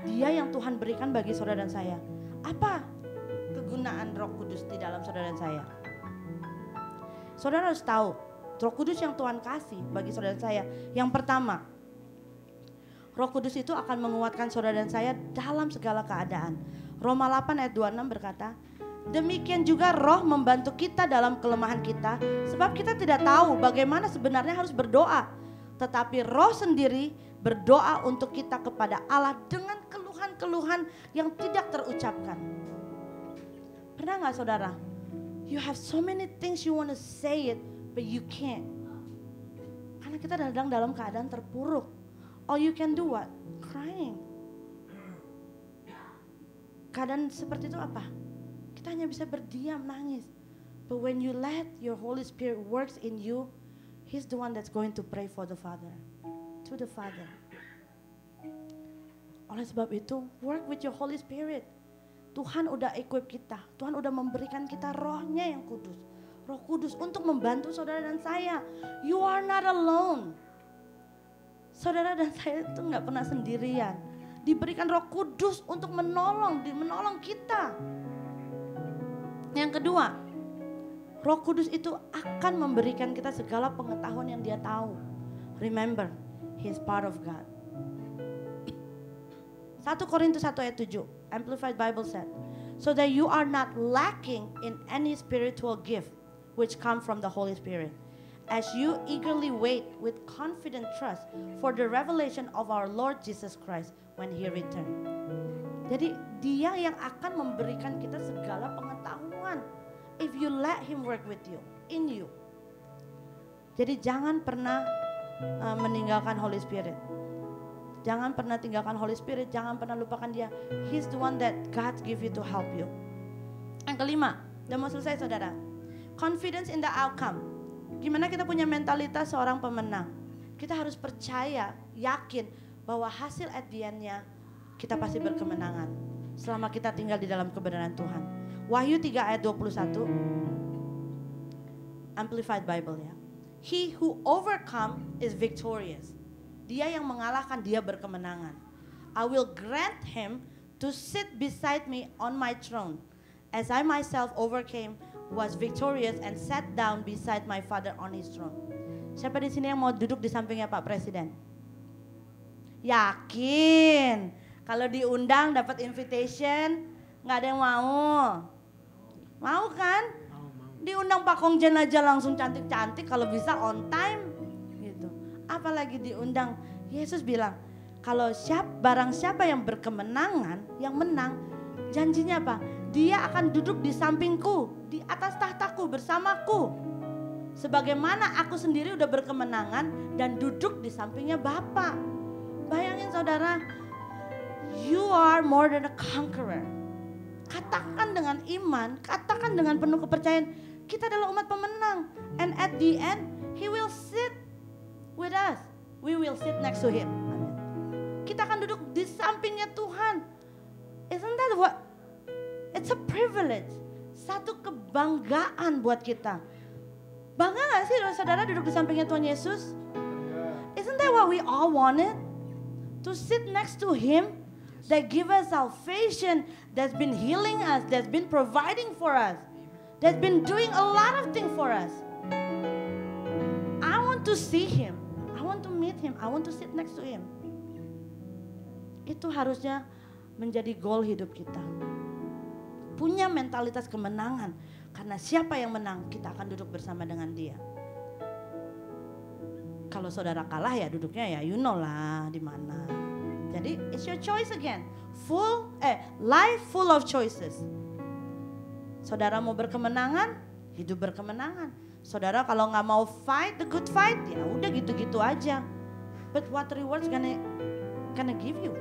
Dia yang Tuhan berikan bagi saudara dan saya. Apa kegunaan Roh Kudus di dalam saudara dan saya? Saudara harus tahu, Roh Kudus yang Tuhan kasih bagi saudara dan saya. Yang pertama, Roh Kudus itu akan menguatkan saudara dan saya dalam segala keadaan. Roma 8 ayat 26 berkata, demikian juga Roh membantu kita dalam kelemahan kita, sebab kita tidak tahu bagaimana sebenarnya harus berdoa. Tetapi Roh sendiri berdoa untuk kita kepada Allah dengan keluhan-keluhan yang tidak terucapkan. Pernah gak saudara? You have so many things you want to say it, but you can't. Karena kita sedang dalam keadaan terpuruk. All you can do what? Crying. Keadaan seperti itu apa? Kita hanya bisa berdiam, nangis. But when you let your Holy Spirit works in you, He's the one that's going to pray for the Father. To the Father. Oleh sebab itu, work with your Holy Spirit. Tuhan udah equip kita. Tuhan udah memberikan kita rohnya yang kudus. Roh Kudus untuk membantu saudara dan saya. You are not alone. Saudara dan saya itu gak pernah sendirian. Diberikan Roh Kudus untuk menolong kita. Yang kedua, Roh Kudus itu akan memberikan kita segala pengetahuan yang Dia tahu. Remember, He is part of God. 1 Korintus 1 ayat 7, Amplified Bible said, so that you are not lacking in any spiritual gift which come from the Holy Spirit, as you eagerly wait with confident trust for the revelation of our Lord Jesus Christ when He return. Jadi Dia yang akan memberikan kita segala pengetahuan. If you let Him work with you, in you. Jadi jangan pernah meninggalkan Holy Spirit. Jangan pernah tinggalkan Holy Spirit, jangan pernah lupakan Dia. He's the one that God give you to help you. Yang kelima, udah mau selesai saudara. Confidence in the outcome. Gimana kita punya mentalitas seorang pemenang? Kita harus percaya, yakin bahwa hasil at the end-nya kita pasti berkemenangan. Selama kita tinggal di dalam kebenaran Tuhan. Wahyu 3 ayat 21. Amplified Bible ya. He who overcome is victorious. Dia yang mengalahkan, dia berkemenangan. I will grant him to sit beside me on my throne, as I myself overcame, was victorious and sat down beside my Father on His throne. Siapa di sini yang mau duduk di sampingnya Pak Presiden? Yakin? Kalau diundang dapat invitation, nggak ada yang mau? Mau kan? Diundang Pak Kongjen aja langsung cantik-cantik, kalau bisa on time. Apalagi diundang. Yesus bilang, kalau barang siapa yang berkemenangan, yang menang, janjinya apa? Dia akan duduk di sampingku, di atas tahtaku bersamaku. Sebagaimana aku sendiri udah berkemenangan dan duduk di sampingnya Bapa. Bayangin saudara, you are more than a conqueror. Katakan dengan iman, katakan dengan penuh kepercayaan, kita adalah umat pemenang. And at the end, He will sit with us. We will sit next to Him. Amen. Kita akan duduk di sampingnya Tuhan. Isn't that what? It's a privilege. Satu kebanggaan buat kita. Bangga gak sih saudara duduk di sampingnya Tuhan Yesus? Isn't that what we all wanted? To sit next to Him that give us salvation, that's been healing us, that's been providing for us, that's been doing a lot of things for us. I want to see Him. I want to meet Him. I want to sit next to Him. Itu harusnya menjadi goal hidup kita. Punya mentalitas kemenangan. Karena siapa yang menang, kita akan duduk bersama dengan Dia. Kalau saudara kalah ya duduknya ya you know lah di mana. Jadi it's your choice again. Life full of choices. Saudara mau berkemenangan, hidup berkemenangan. Saudara kalau nggak mau fight the good fight, ya udah gitu-gitu aja. But what rewards gonna give you?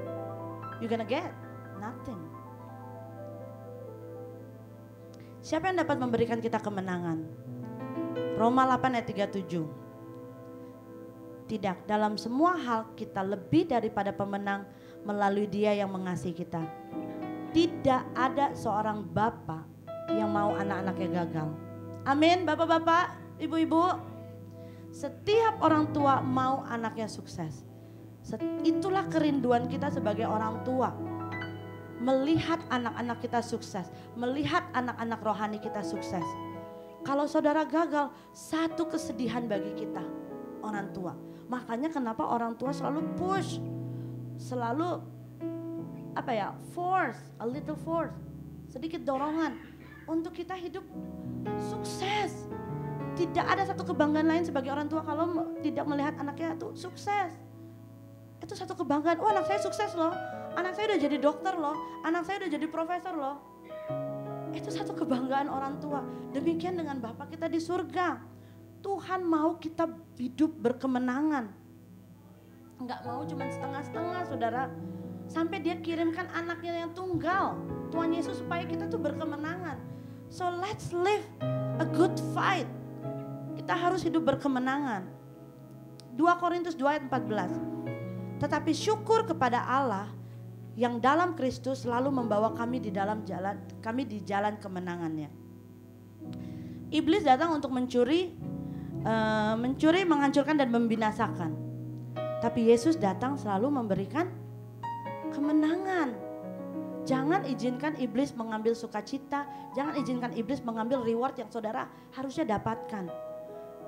You gonna get nothing. Siapa yang dapat memberikan kita kemenangan? Roma 8 ayat 37. Tidak, dalam semua hal kita lebih daripada pemenang melalui Dia yang mengasihi kita. Tidak ada seorang bapa yang mau anak-anaknya gagal. Amin, bapak-bapak, ibu-ibu. Setiap orang tua mau anaknya sukses. Itulah kerinduan kita sebagai orang tua. Melihat anak-anak kita sukses. Melihat anak-anak rohani kita sukses. Kalau saudara gagal, satu kesedihan bagi kita, orang tua. Makanya kenapa orang tua selalu push. selalu force, a little force, sedikit dorongan untuk kita hidup sukses. Tidak ada satu kebanggaan lain sebagai orang tua kalau tidak melihat anaknya tuh sukses. Itu satu kebanggaan, anak saya sukses loh, anak saya udah jadi dokter loh, anak saya udah jadi profesor loh. Itu satu kebanggaan orang tua. Demikian dengan Bapa kita di surga. Tuhan mau kita hidup berkemenangan. Enggak mau cuma setengah-setengah, saudara. Sampai dia kirimkan anaknya yang tunggal, Tuhan Yesus, supaya kita tuh berkemenangan. So let's live a good fight. Kita harus hidup berkemenangan. 2 Korintus 2 ayat 14. Tetapi syukur kepada Allah yang dalam Kristus selalu membawa kami di jalan kemenangannya. Iblis datang untuk mencuri, menghancurkan dan membinasakan. Tapi Yesus datang selalu memberikan kemenangan. Jangan izinkan iblis mengambil sukacita, jangan izinkan iblis mengambil reward yang saudara harusnya dapatkan.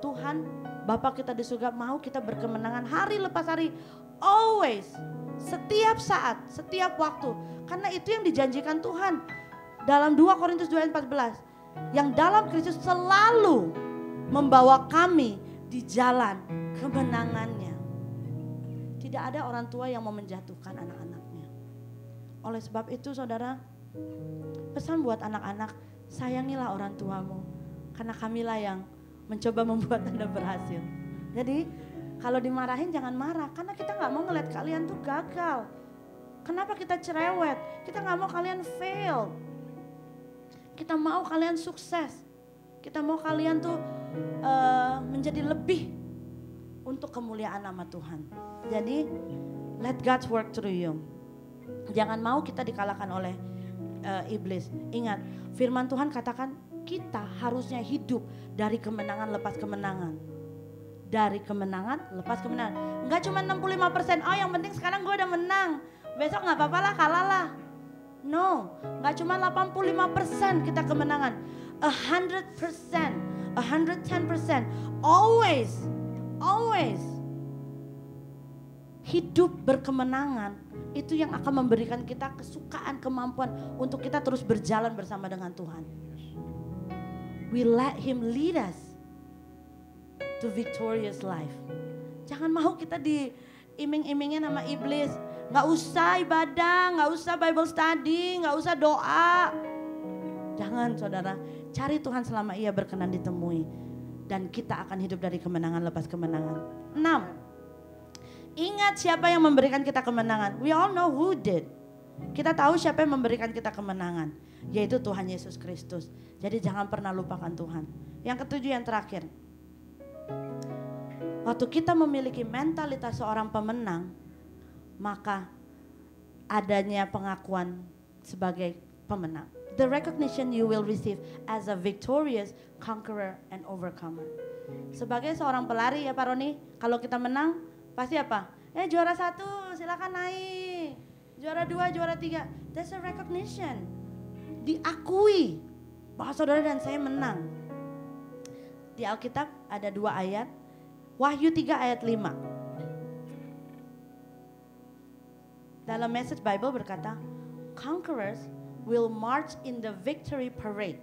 Tuhan, Bapa kita di surga mau kita berkemenangan hari lepas hari, always, setiap saat, setiap waktu. Karena itu yang dijanjikan Tuhan dalam 2 Korintus 2 ayat 14. Yang dalam Kristus selalu membawa kami di jalan kemenangannya. Tidak ada orang tua yang mau menjatuhkan anak-anaknya. Oleh sebab itu saudara, pesan buat anak-anak, sayangilah orang tuamu. Karena kamilah yang mencoba membuat Anda berhasil. Jadi kalau dimarahin jangan marah, karena kita gak mau ngeliat kalian tuh gagal. Kenapa kita cerewet? Kita gak mau kalian fail. Kita mau kalian sukses. Kita mau kalian tuh menjadi lebih untuk kemuliaan nama Tuhan. Jadi let God's work through you. Jangan mau kita dikalahkan oleh iblis. Ingat, firman Tuhan katakan kita harusnya hidup dari kemenangan lepas kemenangan. Dari kemenangan lepas kemenangan. Enggak cuma 65%, oh yang penting sekarang gue udah menang, besok gak apa-apa lah, kalah lah. No, gak cuma 85% kita kemenangan. 100%, 110%, always hidup berkemenangan. Itu yang akan memberikan kita kesukaan, kemampuan untuk kita terus berjalan bersama dengan Tuhan. We let Him lead us to victorious life. Jangan mau kita diiming-imingin sama iblis. Gak usah ibadah, gak usah Bible study, gak usah doa. Jangan saudara, cari Tuhan selama Ia berkenan ditemui. Dan kita akan hidup dari kemenangan lepas kemenangan. 6. Ingat siapa yang memberikan kita kemenangan. We all know who did. Kita tahu siapa yang memberikan kita kemenangan. Yaitu Tuhan Yesus Kristus. Jadi jangan pernah lupakan Tuhan. Yang ketujuh, yang terakhir. Waktu kita memiliki mentalitas seorang pemenang, maka adanya pengakuan sebagai pemenang. The recognition you will receive as a victorious conqueror and overcomer. Sebagai seorang pelari ya Pak Roni, kalau kita menang pasti apa? Juara 1 silakan naik, juara 2, juara 3. That's a recognition. Diakui bahwa saudara dan saya menang. Di Alkitab ada 2 ayat. Wahyu 3 ayat 5. Dalam Message Bible berkata, conquerors will march in the victory parade.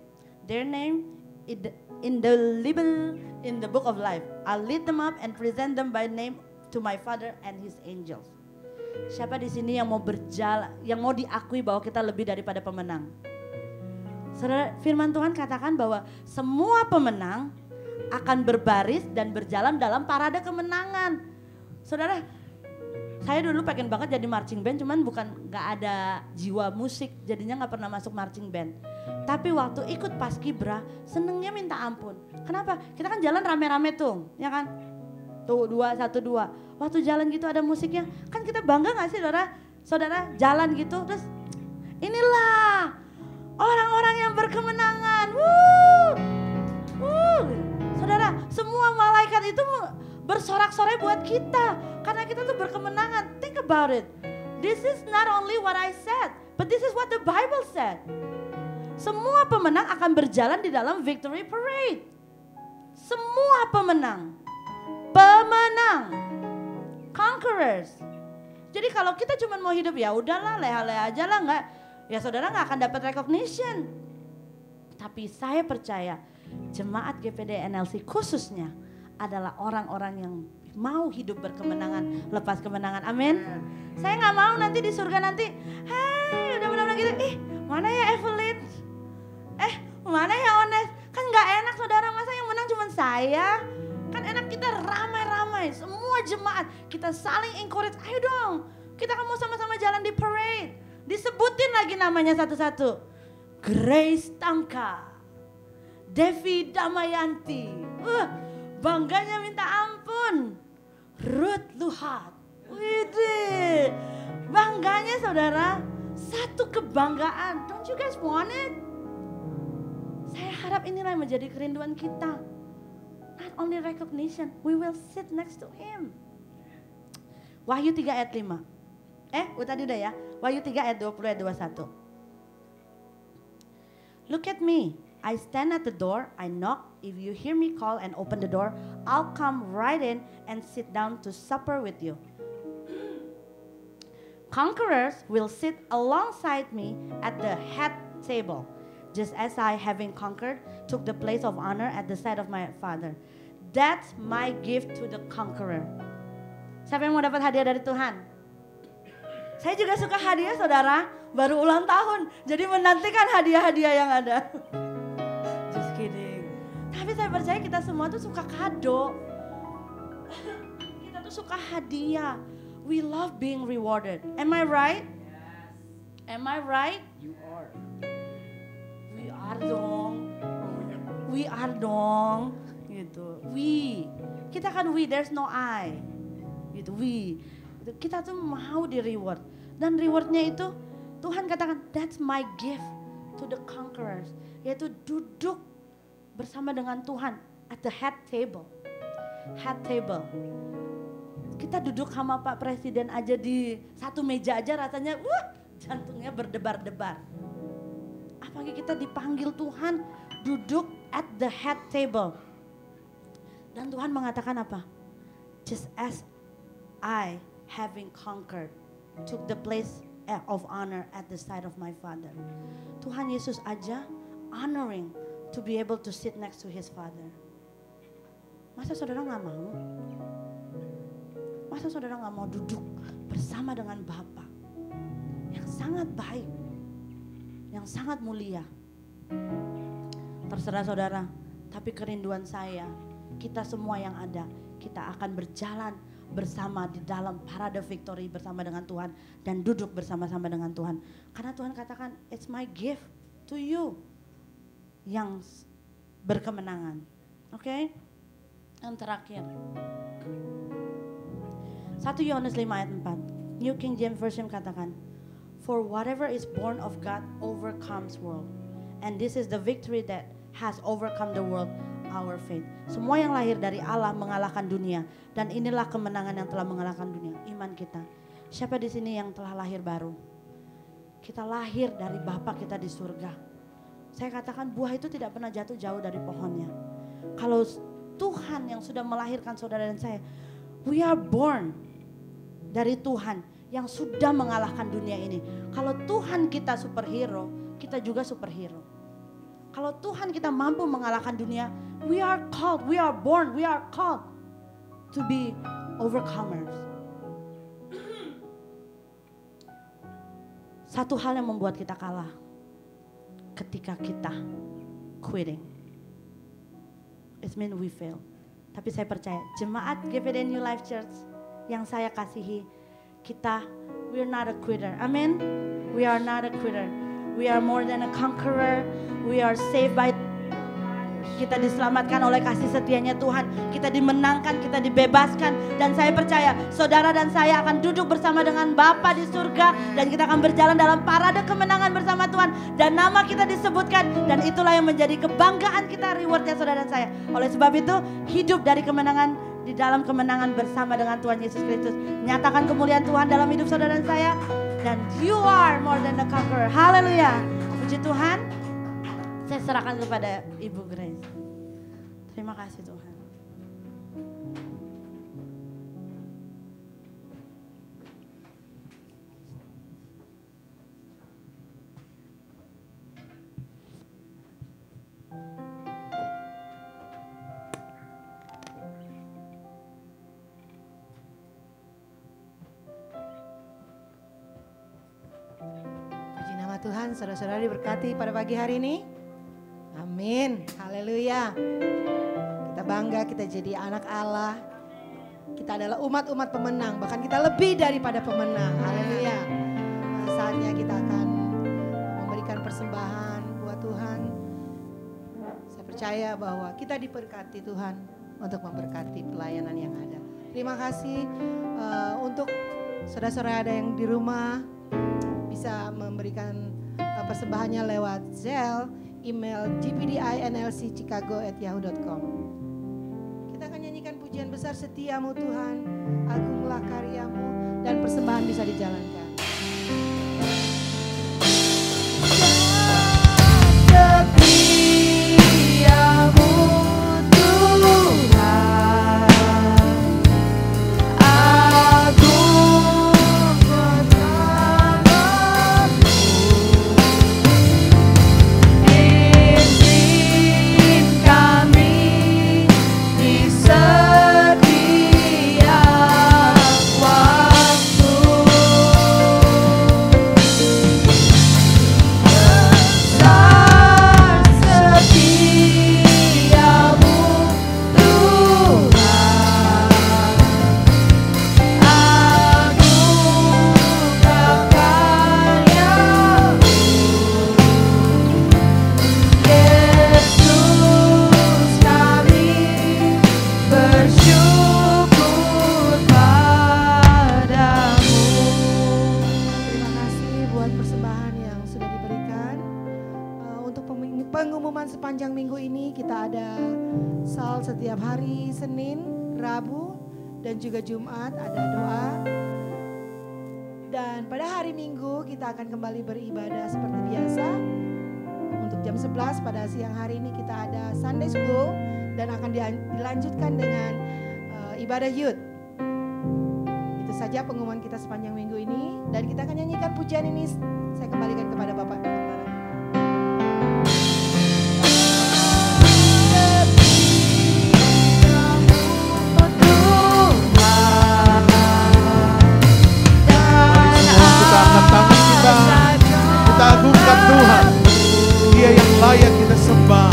Their name in the book of life. I'll lead them up and present them by name to my Father and His angels. Siapa di sini yang mau berjalan, yang mau diakui bahwa kita lebih daripada pemenang? Saudara, firman Tuhan katakan bahwa semua pemenang akan berbaris dan berjalan dalam parade kemenangan. Saudara, saya dulu pengen banget jadi marching band, cuman gak ada jiwa musik, jadinya gak pernah masuk marching band. Tapi waktu ikut Paskibra, senengnya minta ampun. Kenapa? Kita kan jalan rame-rame tuh, ya kan? Tuh 2, 1, 2. Waktu jalan gitu ada musiknya, kan kita bangga gak sih saudara? Saudara jalan gitu, terus inilah orang-orang yang berkemenangan. Saudara, semua malaikat itu bersorak-sorai buat kita. Karena kita tuh berkemenangan. Think about it. This is not only what I said, but this is what the Bible said. Semua pemenang akan berjalan di dalam victory parade. Semua pemenang. Pemenang. Conquerors. Jadi kalau kita cuma mau hidup ya udahlah leha-leha aja lah, nggak, ya saudara nggak akan dapat recognition. Tapi saya percaya jemaat GPD NLC khususnya adalah orang-orang yang mau hidup berkemenangan lepas kemenangan. Amin. Saya nggak mau nanti di surga nanti, hei udah benar-benar gitu, mana ya Evelyn, mana ya Ones, kan nggak enak saudara, masa yang menang cuma saya. Kan enak kita ramai-ramai, semua jemaat, kita saling encourage, ayo dong. Kita kan mau sama-sama jalan di parade. Disebutin lagi namanya satu-satu. Grace Tangka, Devi Damayanti, bangganya minta ampun. Ruth Luhat, widih, bangganya saudara, satu kebanggaan. Don't you guys want it? Saya harap inilah yang menjadi kerinduan kita. Not only recognition, we will sit next to him. Wahyu 3 ayat 5. Tadi udah ya. Wahyu 3 ayat 20 ayat 21. Look at me. I stand at the door, I knock. If you hear me call and open the door, I'll come right in and sit down to supper with you. Conquerors will sit alongside me at the head table, just as I, having conquered, took the place of honor at the side of my Father. That's my gift to the conqueror. Siapa yang mau dapat hadiah dari Tuhan? Saya juga suka hadiah saudara, baru ulang tahun. Jadi menantikan hadiah-hadiah yang ada. Just kidding. Tapi saya percaya kita semua tuh suka kado. Kita tuh suka hadiah. We love being rewarded. Am I right? Am I right? You are. We are dong. We are dong. Gitu. We. Kita kan we, there's no I. Gitu, we. Gitu. Kita tuh mau di reward. Dan rewardnya itu Tuhan katakan, that's my gift to the conquerors. Yaitu duduk bersama dengan Tuhan at the head table. Head table. Kita duduk sama Pak Presiden aja di satu meja aja rasanya, jantungnya berdebar-debar. Apalagi kita dipanggil Tuhan duduk at the head table. Dan Tuhan mengatakan apa? Just as I, having conquered, took the place of honor at the side of my Father. Tuhan Yesus aja honoring to be able to sit next to his Father. Masa saudara gak mau? Masa saudara gak mau duduk bersama dengan Bapa yang sangat baik, yang sangat mulia? Terserah saudara, tapi kerinduan saya, kita semua yang ada, kita akan berjalan bersama di dalam parade victory bersama dengan Tuhan dan duduk bersama-sama dengan Tuhan. Karena Tuhan katakan, it's my gift to you yang berkemenangan. Oke? Yang terakhir. 1 Yohanes 5 ayat 4. New King James Version katakan, for whatever is born of God overcomes world. And this is the victory that has overcome the world, our faith. Semua yang lahir dari Allah mengalahkan dunia, dan inilah kemenangan yang telah mengalahkan dunia, iman kita. Siapa di sini yang telah lahir baru? Kita lahir dari Bapa kita di surga. Saya katakan buah itu tidak pernah jatuh jauh dari pohonnya. Kalau Tuhan yang sudah melahirkan saudara dan saya, we are born dari Tuhan yang sudah mengalahkan dunia ini. Kalau Tuhan kita superhero, kita juga superhero. Kalau Tuhan kita mampu mengalahkan dunia, we are called, we are born, we are called to be overcomers. Satu hal yang membuat kita kalah, ketika kita quitting. It means we fail. Tapi saya percaya, jemaat GPD New Life Church yang saya kasihi, kita, we are not a quitter. Amen. We are not a quitter. We are more than a conqueror. We are saved by. Kita diselamatkan oleh kasih setianya Tuhan. Kita dimenangkan, kita dibebaskan. Dan saya percaya saudara dan saya akan duduk bersama dengan Bapa di surga. Dan kita akan berjalan dalam parade kemenangan bersama Tuhan. Dan nama kita disebutkan. Dan itulah yang menjadi kebanggaan kita, rewardnya saudara dan saya. Oleh sebab itu, hidup dari kemenangan, di dalam kemenangan bersama dengan Tuhan Yesus Kristus. Nyatakan kemuliaan Tuhan dalam hidup saudara dan saya. Dan you are more than a conqueror. Haleluya. Puji Tuhan. Saya serahkan kepada Ibu Grace. Terima kasih Tuhan. Tuhan, saudara-saudara diberkati pada pagi hari ini. Amin, haleluya. Kita bangga kita jadi anak Allah. Kita adalah umat-umat pemenang, bahkan kita lebih daripada pemenang. Haleluya. Saatnya kita akan memberikan persembahan buat Tuhan. Saya percaya bahwa kita diberkati Tuhan untuk memberkati pelayanan yang ada. Terima kasih untuk saudara-saudara ada yang di rumah bisa memberikan persembahannya lewat Zelle, email gpdinlcchicago@yahoo.com. Kita akan nyanyikan pujian besar setiamu Tuhan, agunglah karyamu, dan persembahan bisa dijalankan. Setiamu Tuhan, agung kebesaranmu, pimpin kami di setiap waktu. Pengumuman sepanjang minggu ini kita ada sal setiap hari Senin, Rabu, dan juga Jumat ada doa. Dan pada hari Minggu kita akan kembali beribadah seperti biasa. Untuk jam 11 pada siang hari ini kita ada Sunday School dan akan dilanjutkan dengan ibadah youth. Itu saja pengumuman kita sepanjang minggu ini dan kita akan nyanyikan pujian ini. Saya kembalikan kepada Bapak. Kita agungkan Tuhan. Dia yang layak kita sembah,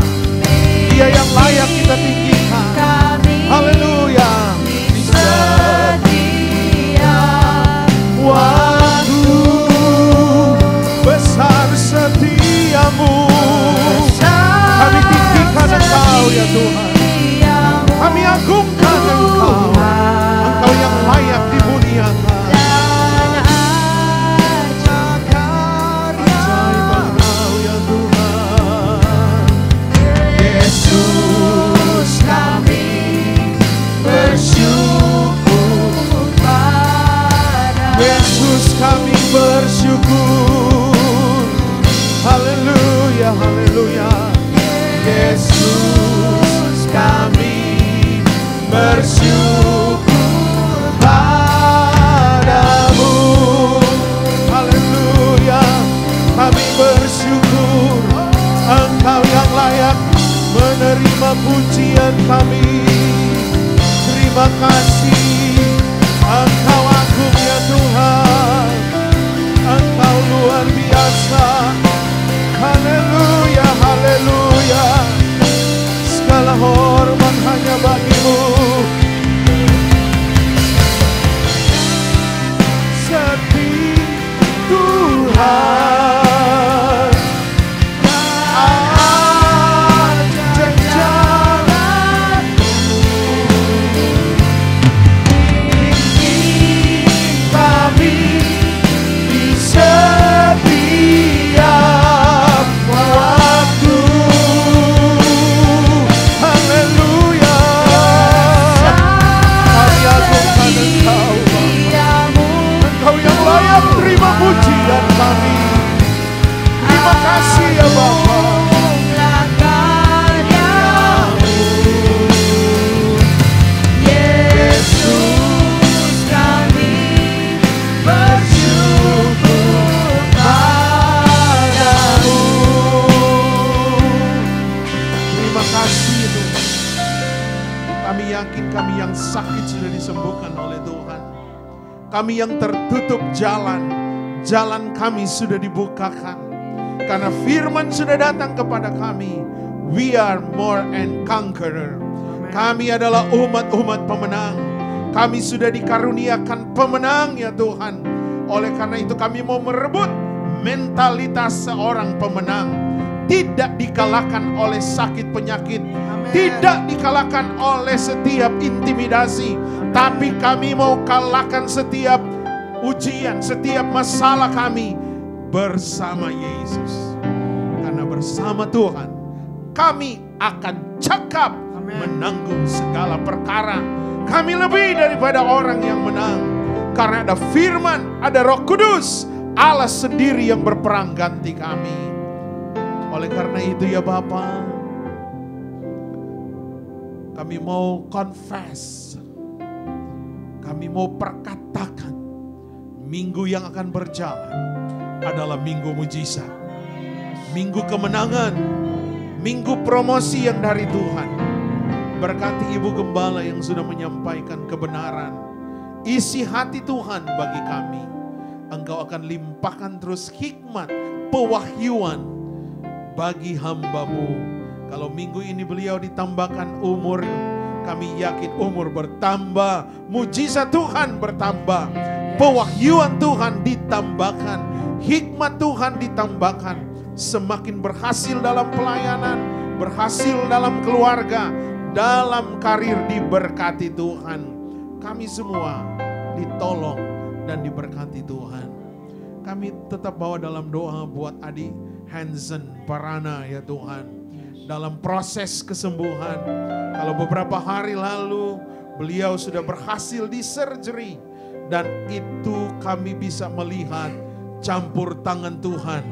Dia yang layak kita tinggikan. Haleluya. Di setiap waktu besar setiamu, kami tinggikan Engkau ya Tuhan. Kami agungkan Engkau, Engkau yang layak dimuliakan. Kami bersyukur, haleluya, haleluya. Yesus kami bersyukur padamu, haleluya. Kami bersyukur, Engkau yang layak menerima pujian kami. Terima kasih, Engkau agung ya Tuhan. Engkau luar biasa. Haleluya, haleluya. Segala hormat hanya bagi-Mu. Setia Tuhan. Terima pujian kami. Terima kasih ya Bapa. Yesus kami bersyukur padamu. Terima kasih Tuhan. Kami yakin kami yang sakit sudah disembuhkan oleh Tuhan. Kami yang tertutup jalan kami sudah dibukakan. Karena firman sudah datang kepada kami. We are more and conqueror. Kami adalah umat-umat pemenang. Kami sudah dikaruniakan pemenang ya Tuhan. Oleh karena itu kami mau merebut mentalitas seorang pemenang. Tidak dikalahkan oleh sakit penyakit. Tidak dikalahkan oleh setiap intimidasi. Tapi kami mau kalahkan setiap ujian, setiap masalah kami bersama Yesus. Karena bersama Tuhan kami akan cakap menanggung segala perkara. Kami lebih daripada orang yang menang. Karena ada firman, ada Roh Kudus, Allah sendiri yang berperang ganti kami. Oleh karena itu ya Bapa, kami mau confess, kami mau perkatakan, minggu yang akan berjalan adalah minggu mujizat, minggu kemenangan, minggu promosi yang dari Tuhan. Berkati Ibu Gembala yang sudah menyampaikan kebenaran. Isi hati Tuhan bagi kami. Engkau akan limpahkan terus hikmat, pewahyuan bagi hamba-Mu. Kalau minggu ini beliau ditambahkan umur, kami yakin umur bertambah, mujizat Tuhan bertambah, pewahyuan Tuhan ditambahkan, hikmat Tuhan ditambahkan, semakin berhasil dalam pelayanan, berhasil dalam keluarga, dalam karir diberkati Tuhan. Kami semua ditolong dan diberkati Tuhan. Kami tetap bawa dalam doa buat adik Hansen Parana ya Tuhan. Dalam proses kesembuhan. Kalau beberapa hari lalu beliau sudah berhasil di surgery. Dan itu kami bisa melihat campur tangan Tuhan.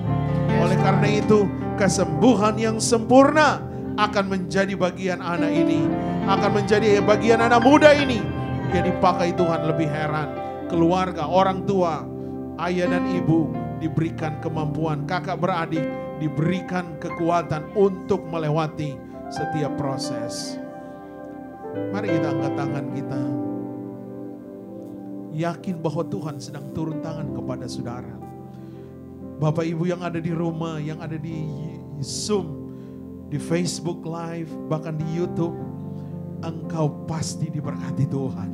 Oleh karena itu kesembuhan yang sempurna akan menjadi bagian anak ini. Akan menjadi bagian anak muda ini. Dia dipakai Tuhan. Lebih heran. Keluarga, orang tua, ayah dan ibu diberikan kemampuan. Kakak beradik diberikan kekuatan untuk melewati setiap proses. Mari kita angkat tangan kita. Yakin bahwa Tuhan sedang turun tangan kepada saudara. Bapak ibu yang ada di rumah, yang ada di Zoom, di Facebook Live, bahkan di YouTube, engkau pasti diberkati Tuhan.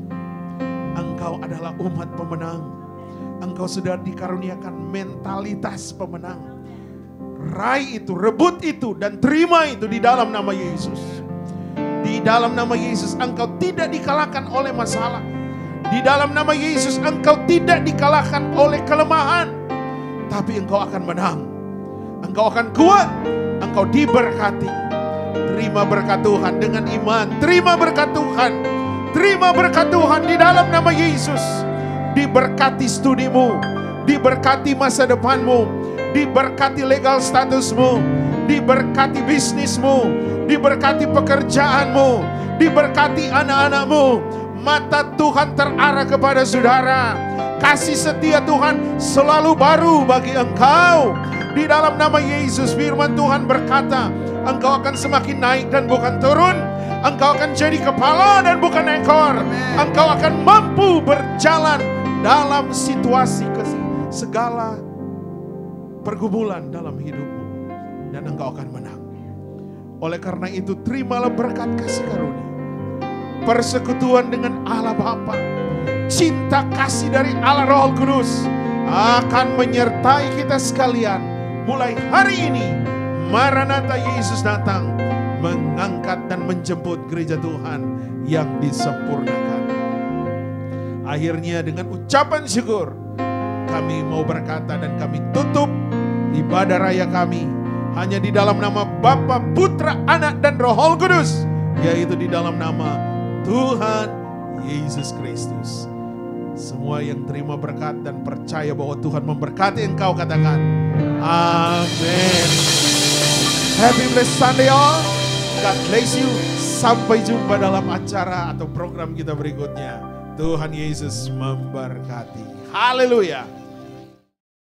Engkau adalah umat pemenang. Engkau sudah dikaruniakan mentalitas pemenang. Raih itu, rebut itu, dan terima itu di dalam nama Yesus. Di dalam nama Yesus engkau tidak dikalahkan oleh masalah. Di dalam nama Yesus engkau tidak dikalahkan oleh kelemahan. Tapi engkau akan menang. Engkau akan kuat. Engkau diberkati. Terima berkat Tuhan dengan iman. Terima berkat Tuhan. Terima berkat Tuhan di dalam nama Yesus. Diberkati studimu. Diberkati masa depanmu. Diberkati legal statusmu. Diberkati bisnismu. Diberkati pekerjaanmu. Diberkati anak-anakmu. Mata Tuhan terarah kepada saudara. Kasih setia Tuhan selalu baru bagi engkau. Di dalam nama Yesus firman Tuhan berkata, engkau akan semakin naik dan bukan turun. Engkau akan jadi kepala dan bukan ekor. Engkau akan mampu berjalan dalam situasi segala pergumulan dalam hidupmu. Dan engkau akan menang. Oleh karena itu terimalah berkat kasih karunia. Persekutuan dengan Allah Bapa. Cinta kasih dari Allah Roh Kudus akan menyertai kita sekalian. Mulai hari ini Maranatha Yesus datang mengangkat dan menjemput gereja Tuhan yang disempurnakan. Akhirnya dengan ucapan syukur kami mau berkata dan kami tutup ibadah raya kami hanya di dalam nama Bapa, Putra, Anak dan Roh Kudus, yaitu di dalam nama Tuhan Yesus Kristus. Semua yang terima berkat dan percaya bahwa Tuhan memberkati engkau katakan amin. Happy blessed Sunday all. God bless you. Sampai jumpa dalam acara atau program kita berikutnya. Tuhan Yesus memberkati. Haleluya.